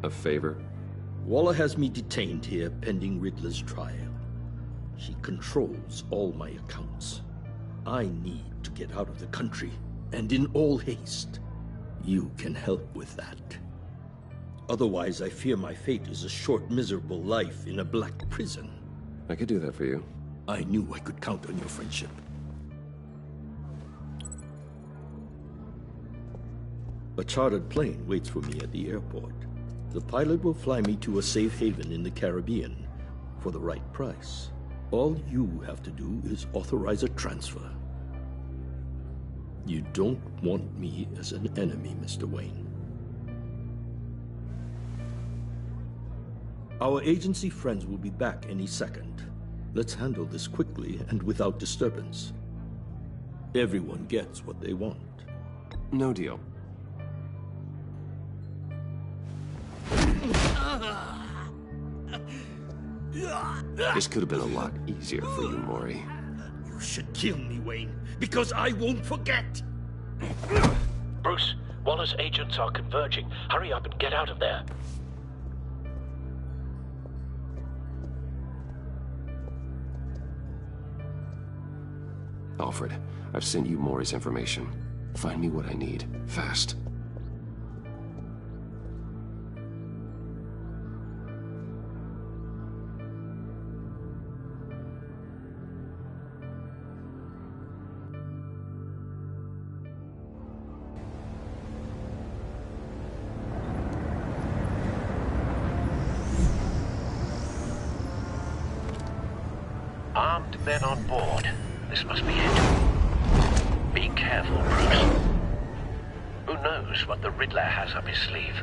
A favor? Waller has me detained here pending Riddler's trial. She controls all my accounts. I need to get out of the country, and in all haste. You can help with that. Otherwise, I fear my fate is a short, miserable life in a black prison. I could do that for you. I knew I could count on your friendship. A chartered plane waits for me at the airport. The pilot will fly me to a safe haven in the Caribbean for the right price. All you have to do is authorize a transfer. You don't want me as an enemy, Mr. Wayne. Our agency friends will be back any second. Let's handle this quickly and without disturbance. Everyone gets what they want. No deal. This could have been a lot easier for you, Maury. You should kill me, Wayne, because I won't forget! Bruce, Waller's agents are converging. Hurry up and get out of there. Alfred, I've sent you Maury's information. Find me what I need, fast. Armed men on board. This must be it. Be careful, Bruce. Who knows what the Riddler has up his sleeve?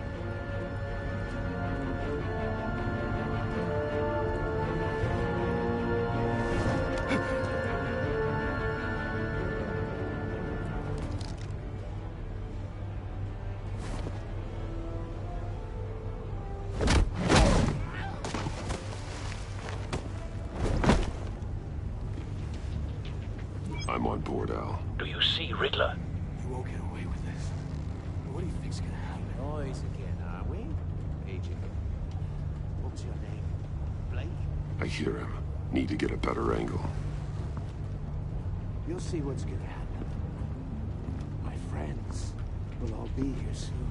I'm on board, Al. Do you see Riddler? You won't get away with this. What do you think's gonna happen? Noise again, are we? Agent. What's your name? Blake? I hear him. Need to get a better angle. You'll see what's gonna happen. My friends will all be here soon.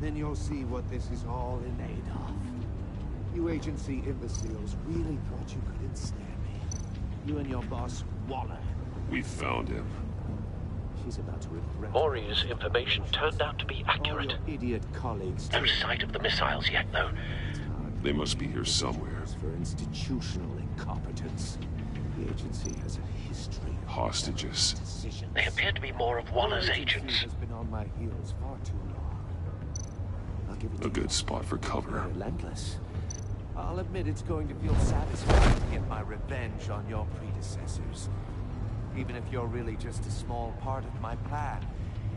Then you'll see what this is all in aid of. You agency imbeciles really thought you could ensnare me. You and your boss, Waller. We found him. She's about to regret. Maury's information turned out to be accurate. All your idiot colleagues. No sight of the missiles yet, though. They must be here somewhere. For institutional incompetence. The agency has a history of Hostages. They appear to be more of Waller's agents. Has been on my heels far too long. I'll give it A good spot for cover. Relentless. I'll admit it's going to feel satisfying to get my revenge on your predecessors. Even if you're really just a small part of my plan.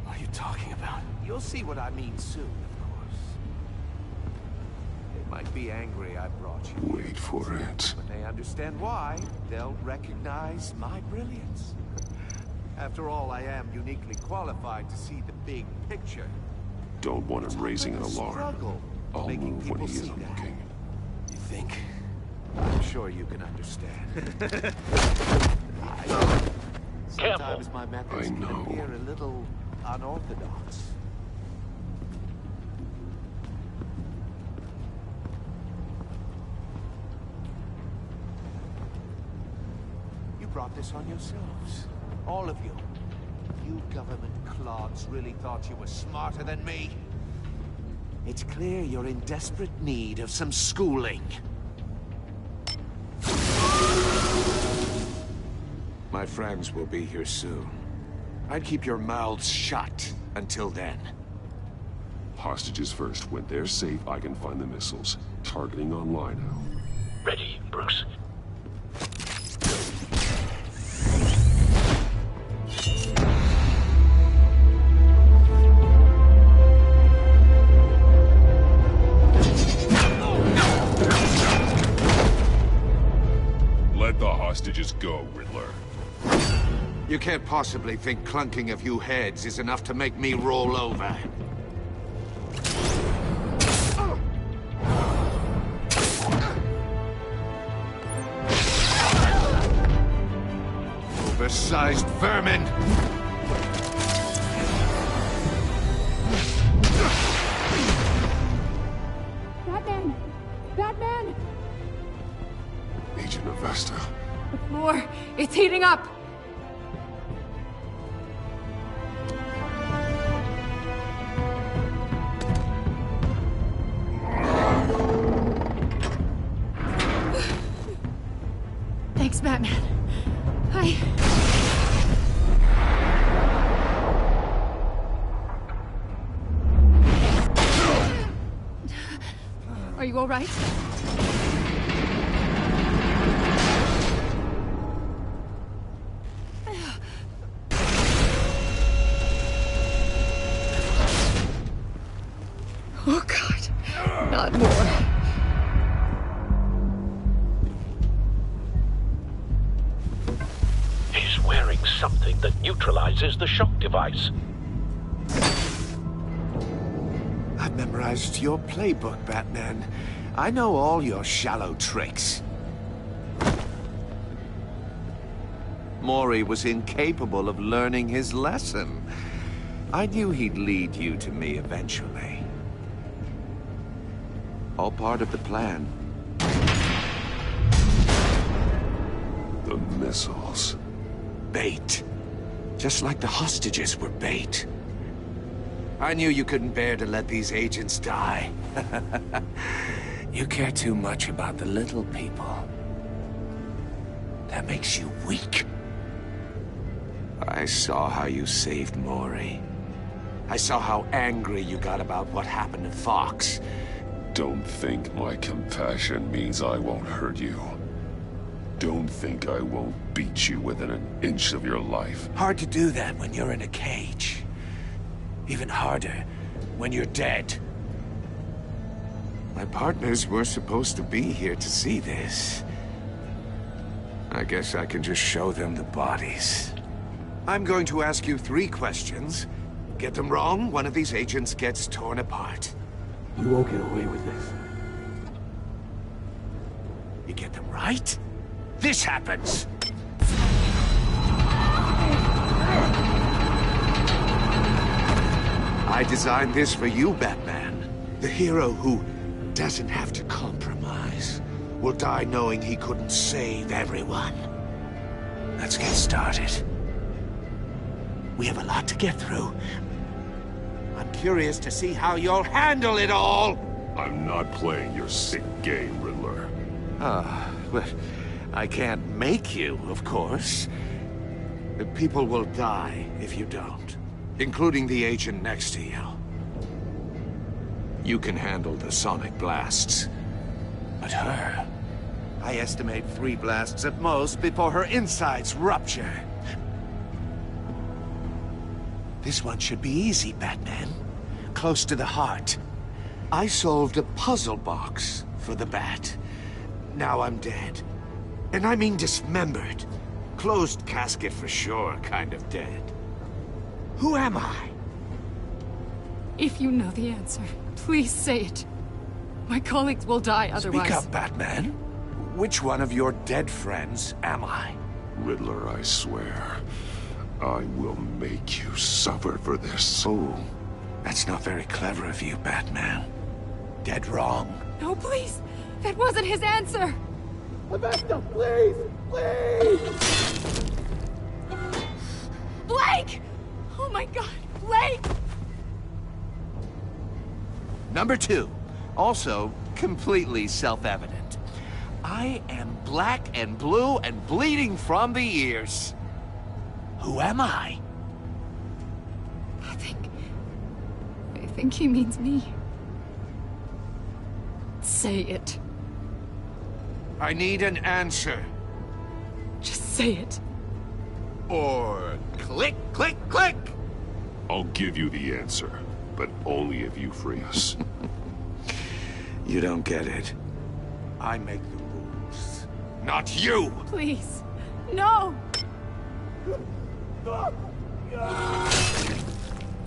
What are you talking about? You'll see what I mean soon, of course. They might be angry I brought you. Wait for it. When they understand why, they'll recognize my brilliance. After all, I am uniquely qualified to see the big picture. Don't want him raising an alarm. Struggle I'll move when he isn't that. looking. You think? I'm sure you can understand. Sometimes my methods can appear a little unorthodox. You brought this on yourselves. All of you. You government clods really thought you were smarter than me? It's clear you're in desperate need of some schooling. My friends will be here soon. I'd keep your mouths shut until then. Hostages first. When they're safe, I can find the missiles. Targeting online now. Ready, Bruce. Let the hostages go, Riddler. You can't possibly think clunking a few heads is enough to make me roll over. Oversized vermin! Batman! Batman! Agent Avesta. The floor, it's heating up! Thanks, Batman. Are you all right? Oh, God. Not more. He's wearing something that neutralizes the shock device. I've memorized your playbook, Batman. I know all your shallow tricks. Mori was incapable of learning his lesson. I knew he'd lead you to me eventually. All part of the plan. The missiles. Bait. Just like the hostages were bait. I knew you couldn't bear to let these agents die. You care too much about the little people. That makes you weak. I saw how you saved Mori. I saw how angry you got about what happened to Fox. Don't think my compassion means I won't hurt you. Don't think I won't beat you within an inch of your life. Hard to do that when you're in a cage. Even harder when you're dead. My partners were supposed to be here to see this. I guess I can just show them the bodies. I'm going to ask you 3 questions. Get them wrong, one of these agents gets torn apart. You won't get away with this. You get them right, this happens! I designed this for you, Batman. The hero who doesn't have to compromise will die knowing he couldn't save everyone. Let's get started. We have a lot to get through. I'm curious to see how you'll handle it all! I'm not playing your sick game, Riddler. Well, I can't make you, of course. The people will die if you don't, including the agent next to you. You can handle the sonic blasts. But her... I estimate 3 blasts at most before her insides rupture. This one should be easy, Batman. Close to the heart. I solved a puzzle box for the Bat. Now I'm dead. And I mean dismembered. Closed casket for sure, kind of dead. Who am I? If you know the answer, please say it. My colleagues will die otherwise. Speak up, Batman. Which one of your dead friends am I? Riddler, I swear. I will make you suffer for this. Oh, that's not very clever of you, Batman. Dead wrong. No, please! That wasn't his answer! Avesta, please! Please! Blake! Oh my god, Blake! Number 2. Also, completely self-evident. I am black and blue and bleeding from the ears. Who am I? I think he means me. Say it. I need an answer. Just say it. Or click, click, click! I'll give you the answer, but only if you free us. You don't get it. I make the rules, not you! Please, no!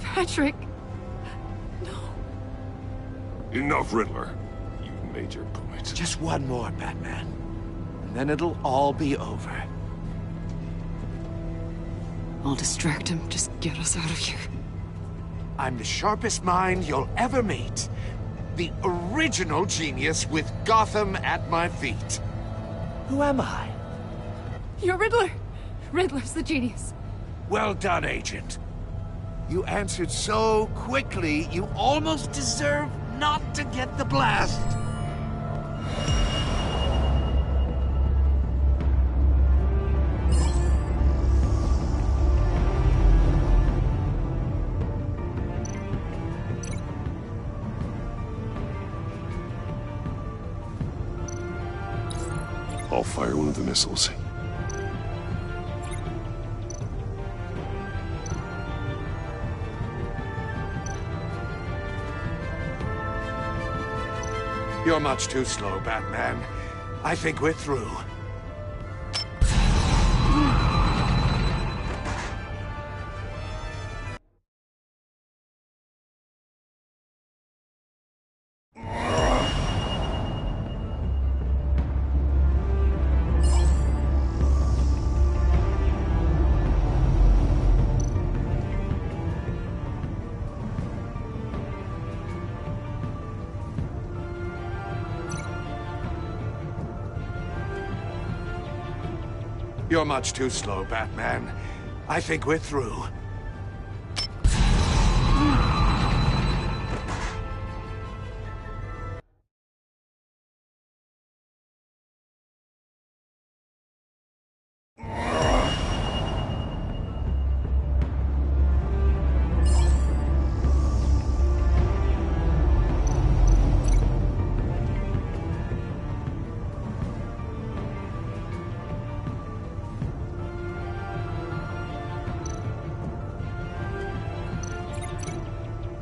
Patrick! No. Enough, Riddler. You've made your point. Just one more, Batman. And then it'll all be over. I'll distract him. Just get us out of here. I'm the sharpest mind you'll ever meet. The original genius with Gotham at my feet. Who am I? You're Riddler. Riddler's the genius. Well done, Agent. You answered so quickly, you almost deserve not to get the blast. I'll fire one of the missiles. You're much too slow, Batman. I think we're through. You're much too slow, Batman. I think we're through.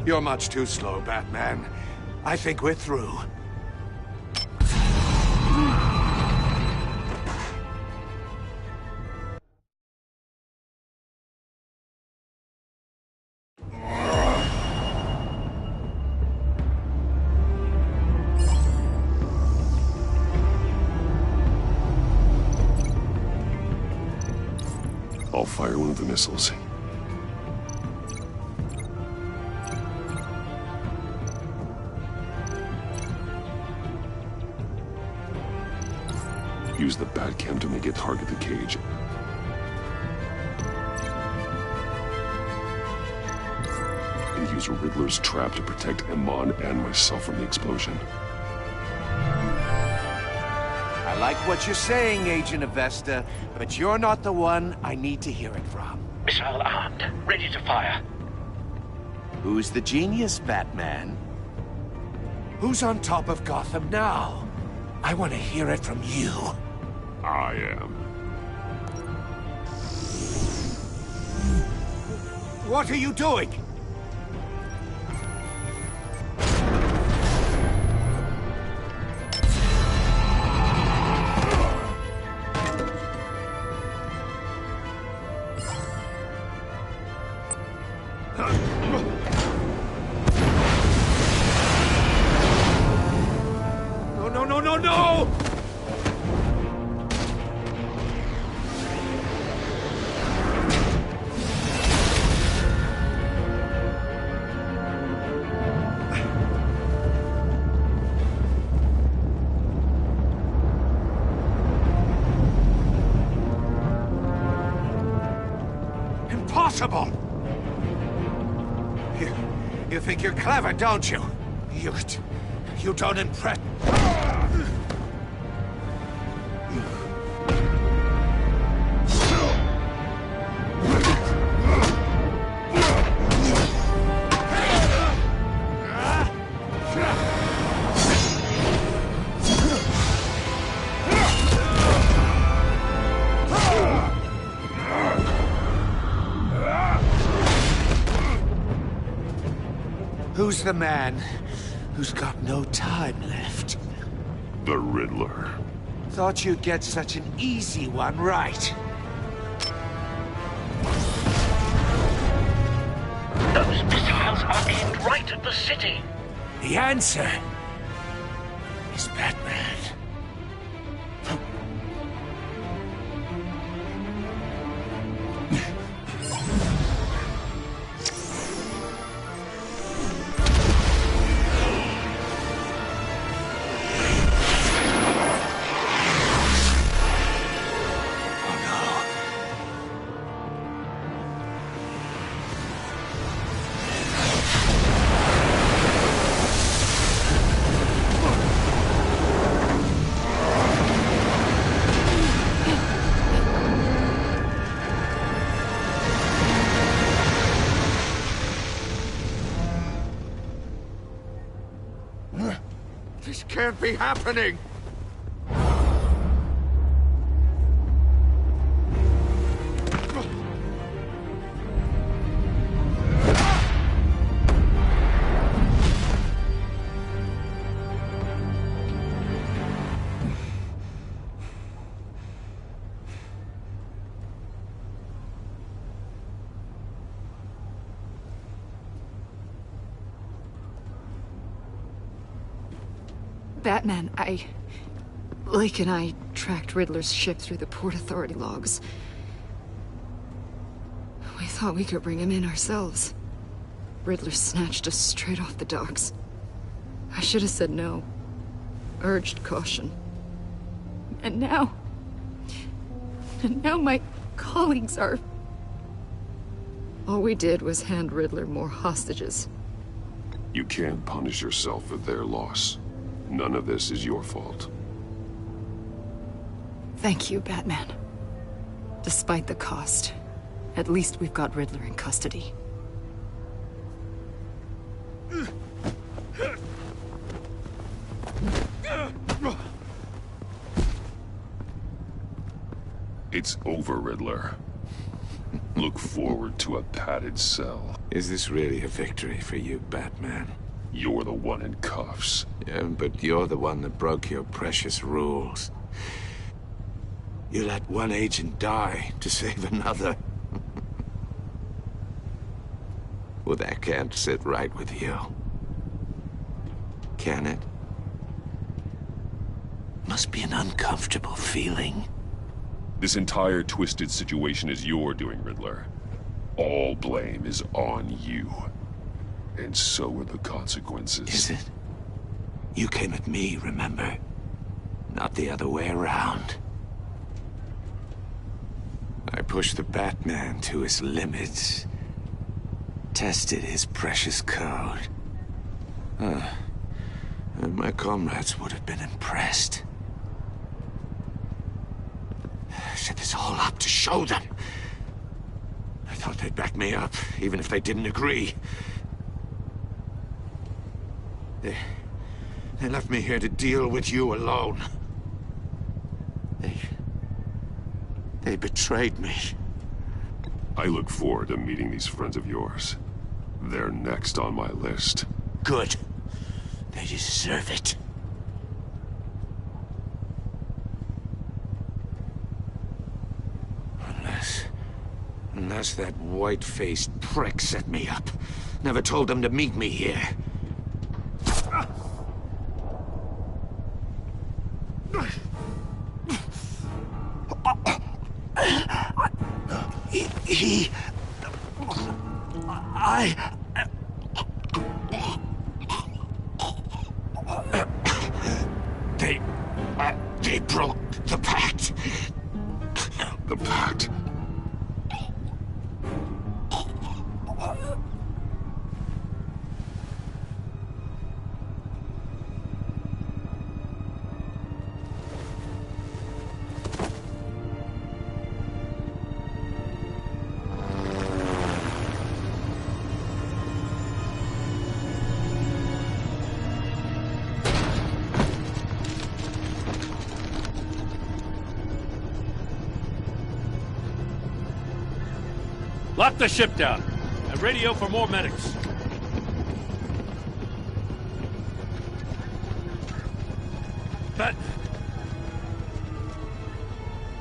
You're much too slow, Batman. I think we're through. I'll fire one of the missiles. Use the Batcam to make it target the cage. And use a Riddler's trap to protect Iman and myself from the explosion. I like what you're saying, Agent Avesta, but you're not the one I need to hear it from. Missile armed, ready to fire. Who's the genius, Batman? Who's on top of Gotham now? I want to hear it from you. I am. What are you doing? No! Impossible! You think you're clever, don't you? You don't impress... Who's the man who's got no time left? The Riddler. Thought you'd get such an easy one right. Those missiles are aimed right at the city. The answer is Batman. This can't be happening! Batman, Lake and I tracked Riddler's ship through the Port Authority logs. We thought we could bring him in ourselves. Riddler snatched us straight off the docks. I should have said no. Urged caution. And now my colleagues are... All we did was hand Riddler more hostages. You can't punish yourself for their loss. None of this is your fault. Thank you, Batman. Despite the cost, at least we've got Riddler in custody. It's over, Riddler. Look forward to a padded cell. Is this really a victory for you, Batman? You're the one in cuffs. Yeah, but you're the one that broke your precious rules. You let one agent die to save another. Well, that can't sit right with you. Can it? Must be an uncomfortable feeling. This entire twisted situation is your doing, Riddler. All blame is on you. And so are the consequences. Is it? You came at me, remember? Not the other way around. I pushed the Batman to his limits. Tested his precious code. And my comrades would have been impressed. I set this all up to show them. I thought they'd back me up, even if they didn't agree. They left me here to deal with you alone. They betrayed me. I look forward to meeting these friends of yours. They're next on my list. Good. They deserve it. Unless that white-faced prick set me up. Never told them to meet me here. They broke the pact. The pact? Lock the ship down, and radio for more medics.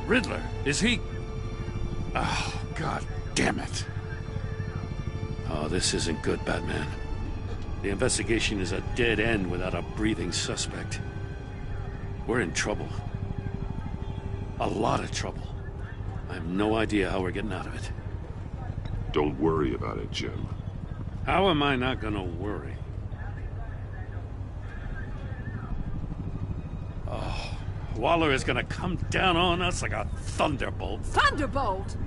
Riddler, is he... Oh, God damn it. Oh, this isn't good, Batman. The investigation is a dead end without a breathing suspect. We're in trouble. A lot of trouble. I have no idea how we're getting out of it. Don't worry about it, Jim. How am I not gonna worry? Oh, Waller is gonna come down on us like a thunderbolt. Thunderbolt?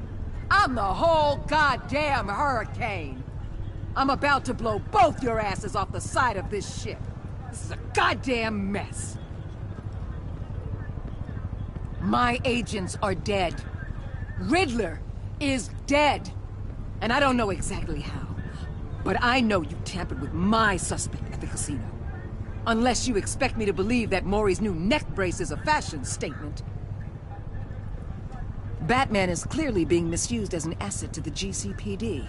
I'm the whole goddamn hurricane. I'm about to blow both your asses off the side of this ship. This is a goddamn mess. My agents are dead. Riddler is dead. And I don't know exactly how, but I know you tampered with my suspect at the casino. Unless you expect me to believe that Maury's new neck brace is a fashion statement. Batman is clearly being misused as an asset to the GCPD.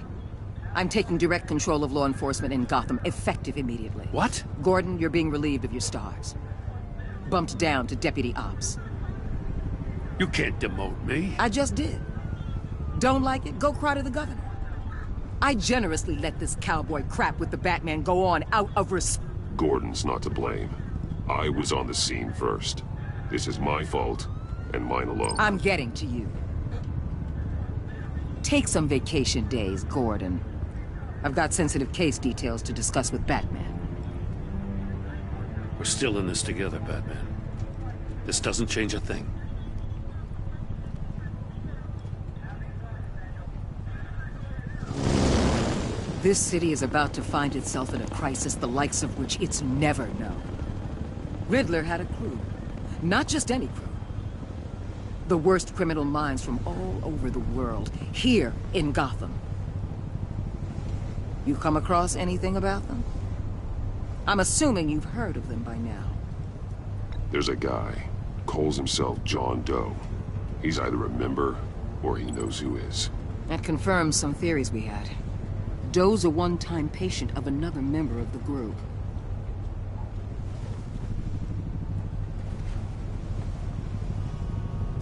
I'm taking direct control of law enforcement in Gotham, effective immediately. What? Gordon, you're being relieved of your stars. Bumped down to Deputy Ops. You can't demote me. I just did. Don't like it? Go cry to the governor. I generously let this cowboy crap with the Batman go on out of respect. Gordon's not to blame. I was on the scene first. This is my fault, and mine alone. I'm getting to you. Take some vacation days, Gordon. I've got sensitive case details to discuss with Batman. We're still in this together, Batman. This doesn't change a thing. This city is about to find itself in a crisis the likes of which it's never known. Riddler had a crew. Not just any crew. The worst criminal minds from all over the world, here in Gotham. You come across anything about them? I'm assuming you've heard of them by now. There's a guy, calls himself John Doe. He's either a member, or he knows who is. That confirms some theories we had. Doe's a one-time patient of another member of the group.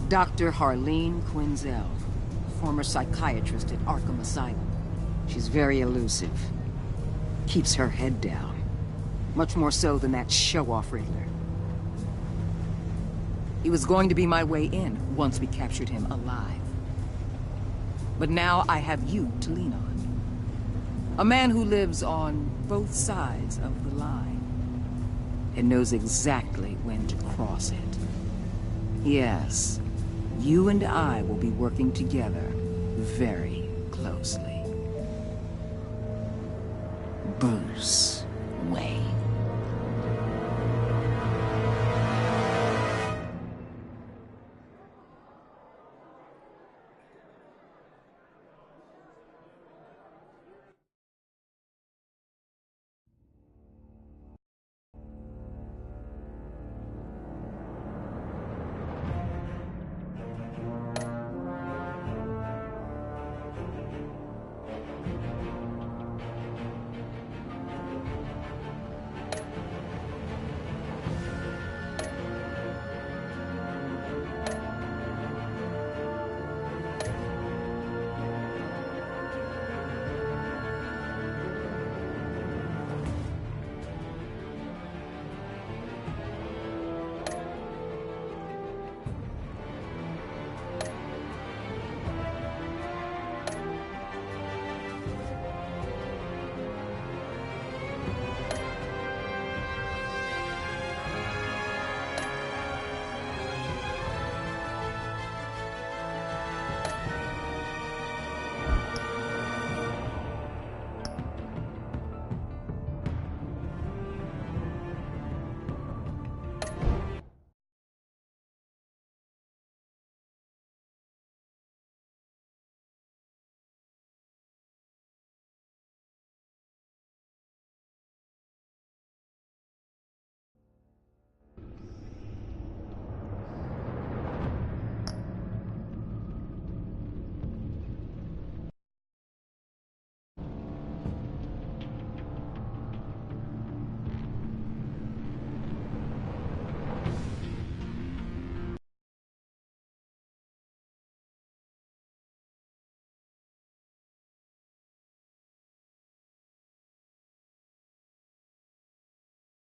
Dr. Harleen Quinzel, former psychiatrist at Arkham Asylum. She's very elusive. Keeps her head down. Much more so than that show-off Riddler. He was going to be my way in once we captured him alive. But now I have you to lean on. A man who lives on both sides of the line and knows exactly when to cross it. Yes, you and I will be working together very closely. Bruce Wayne.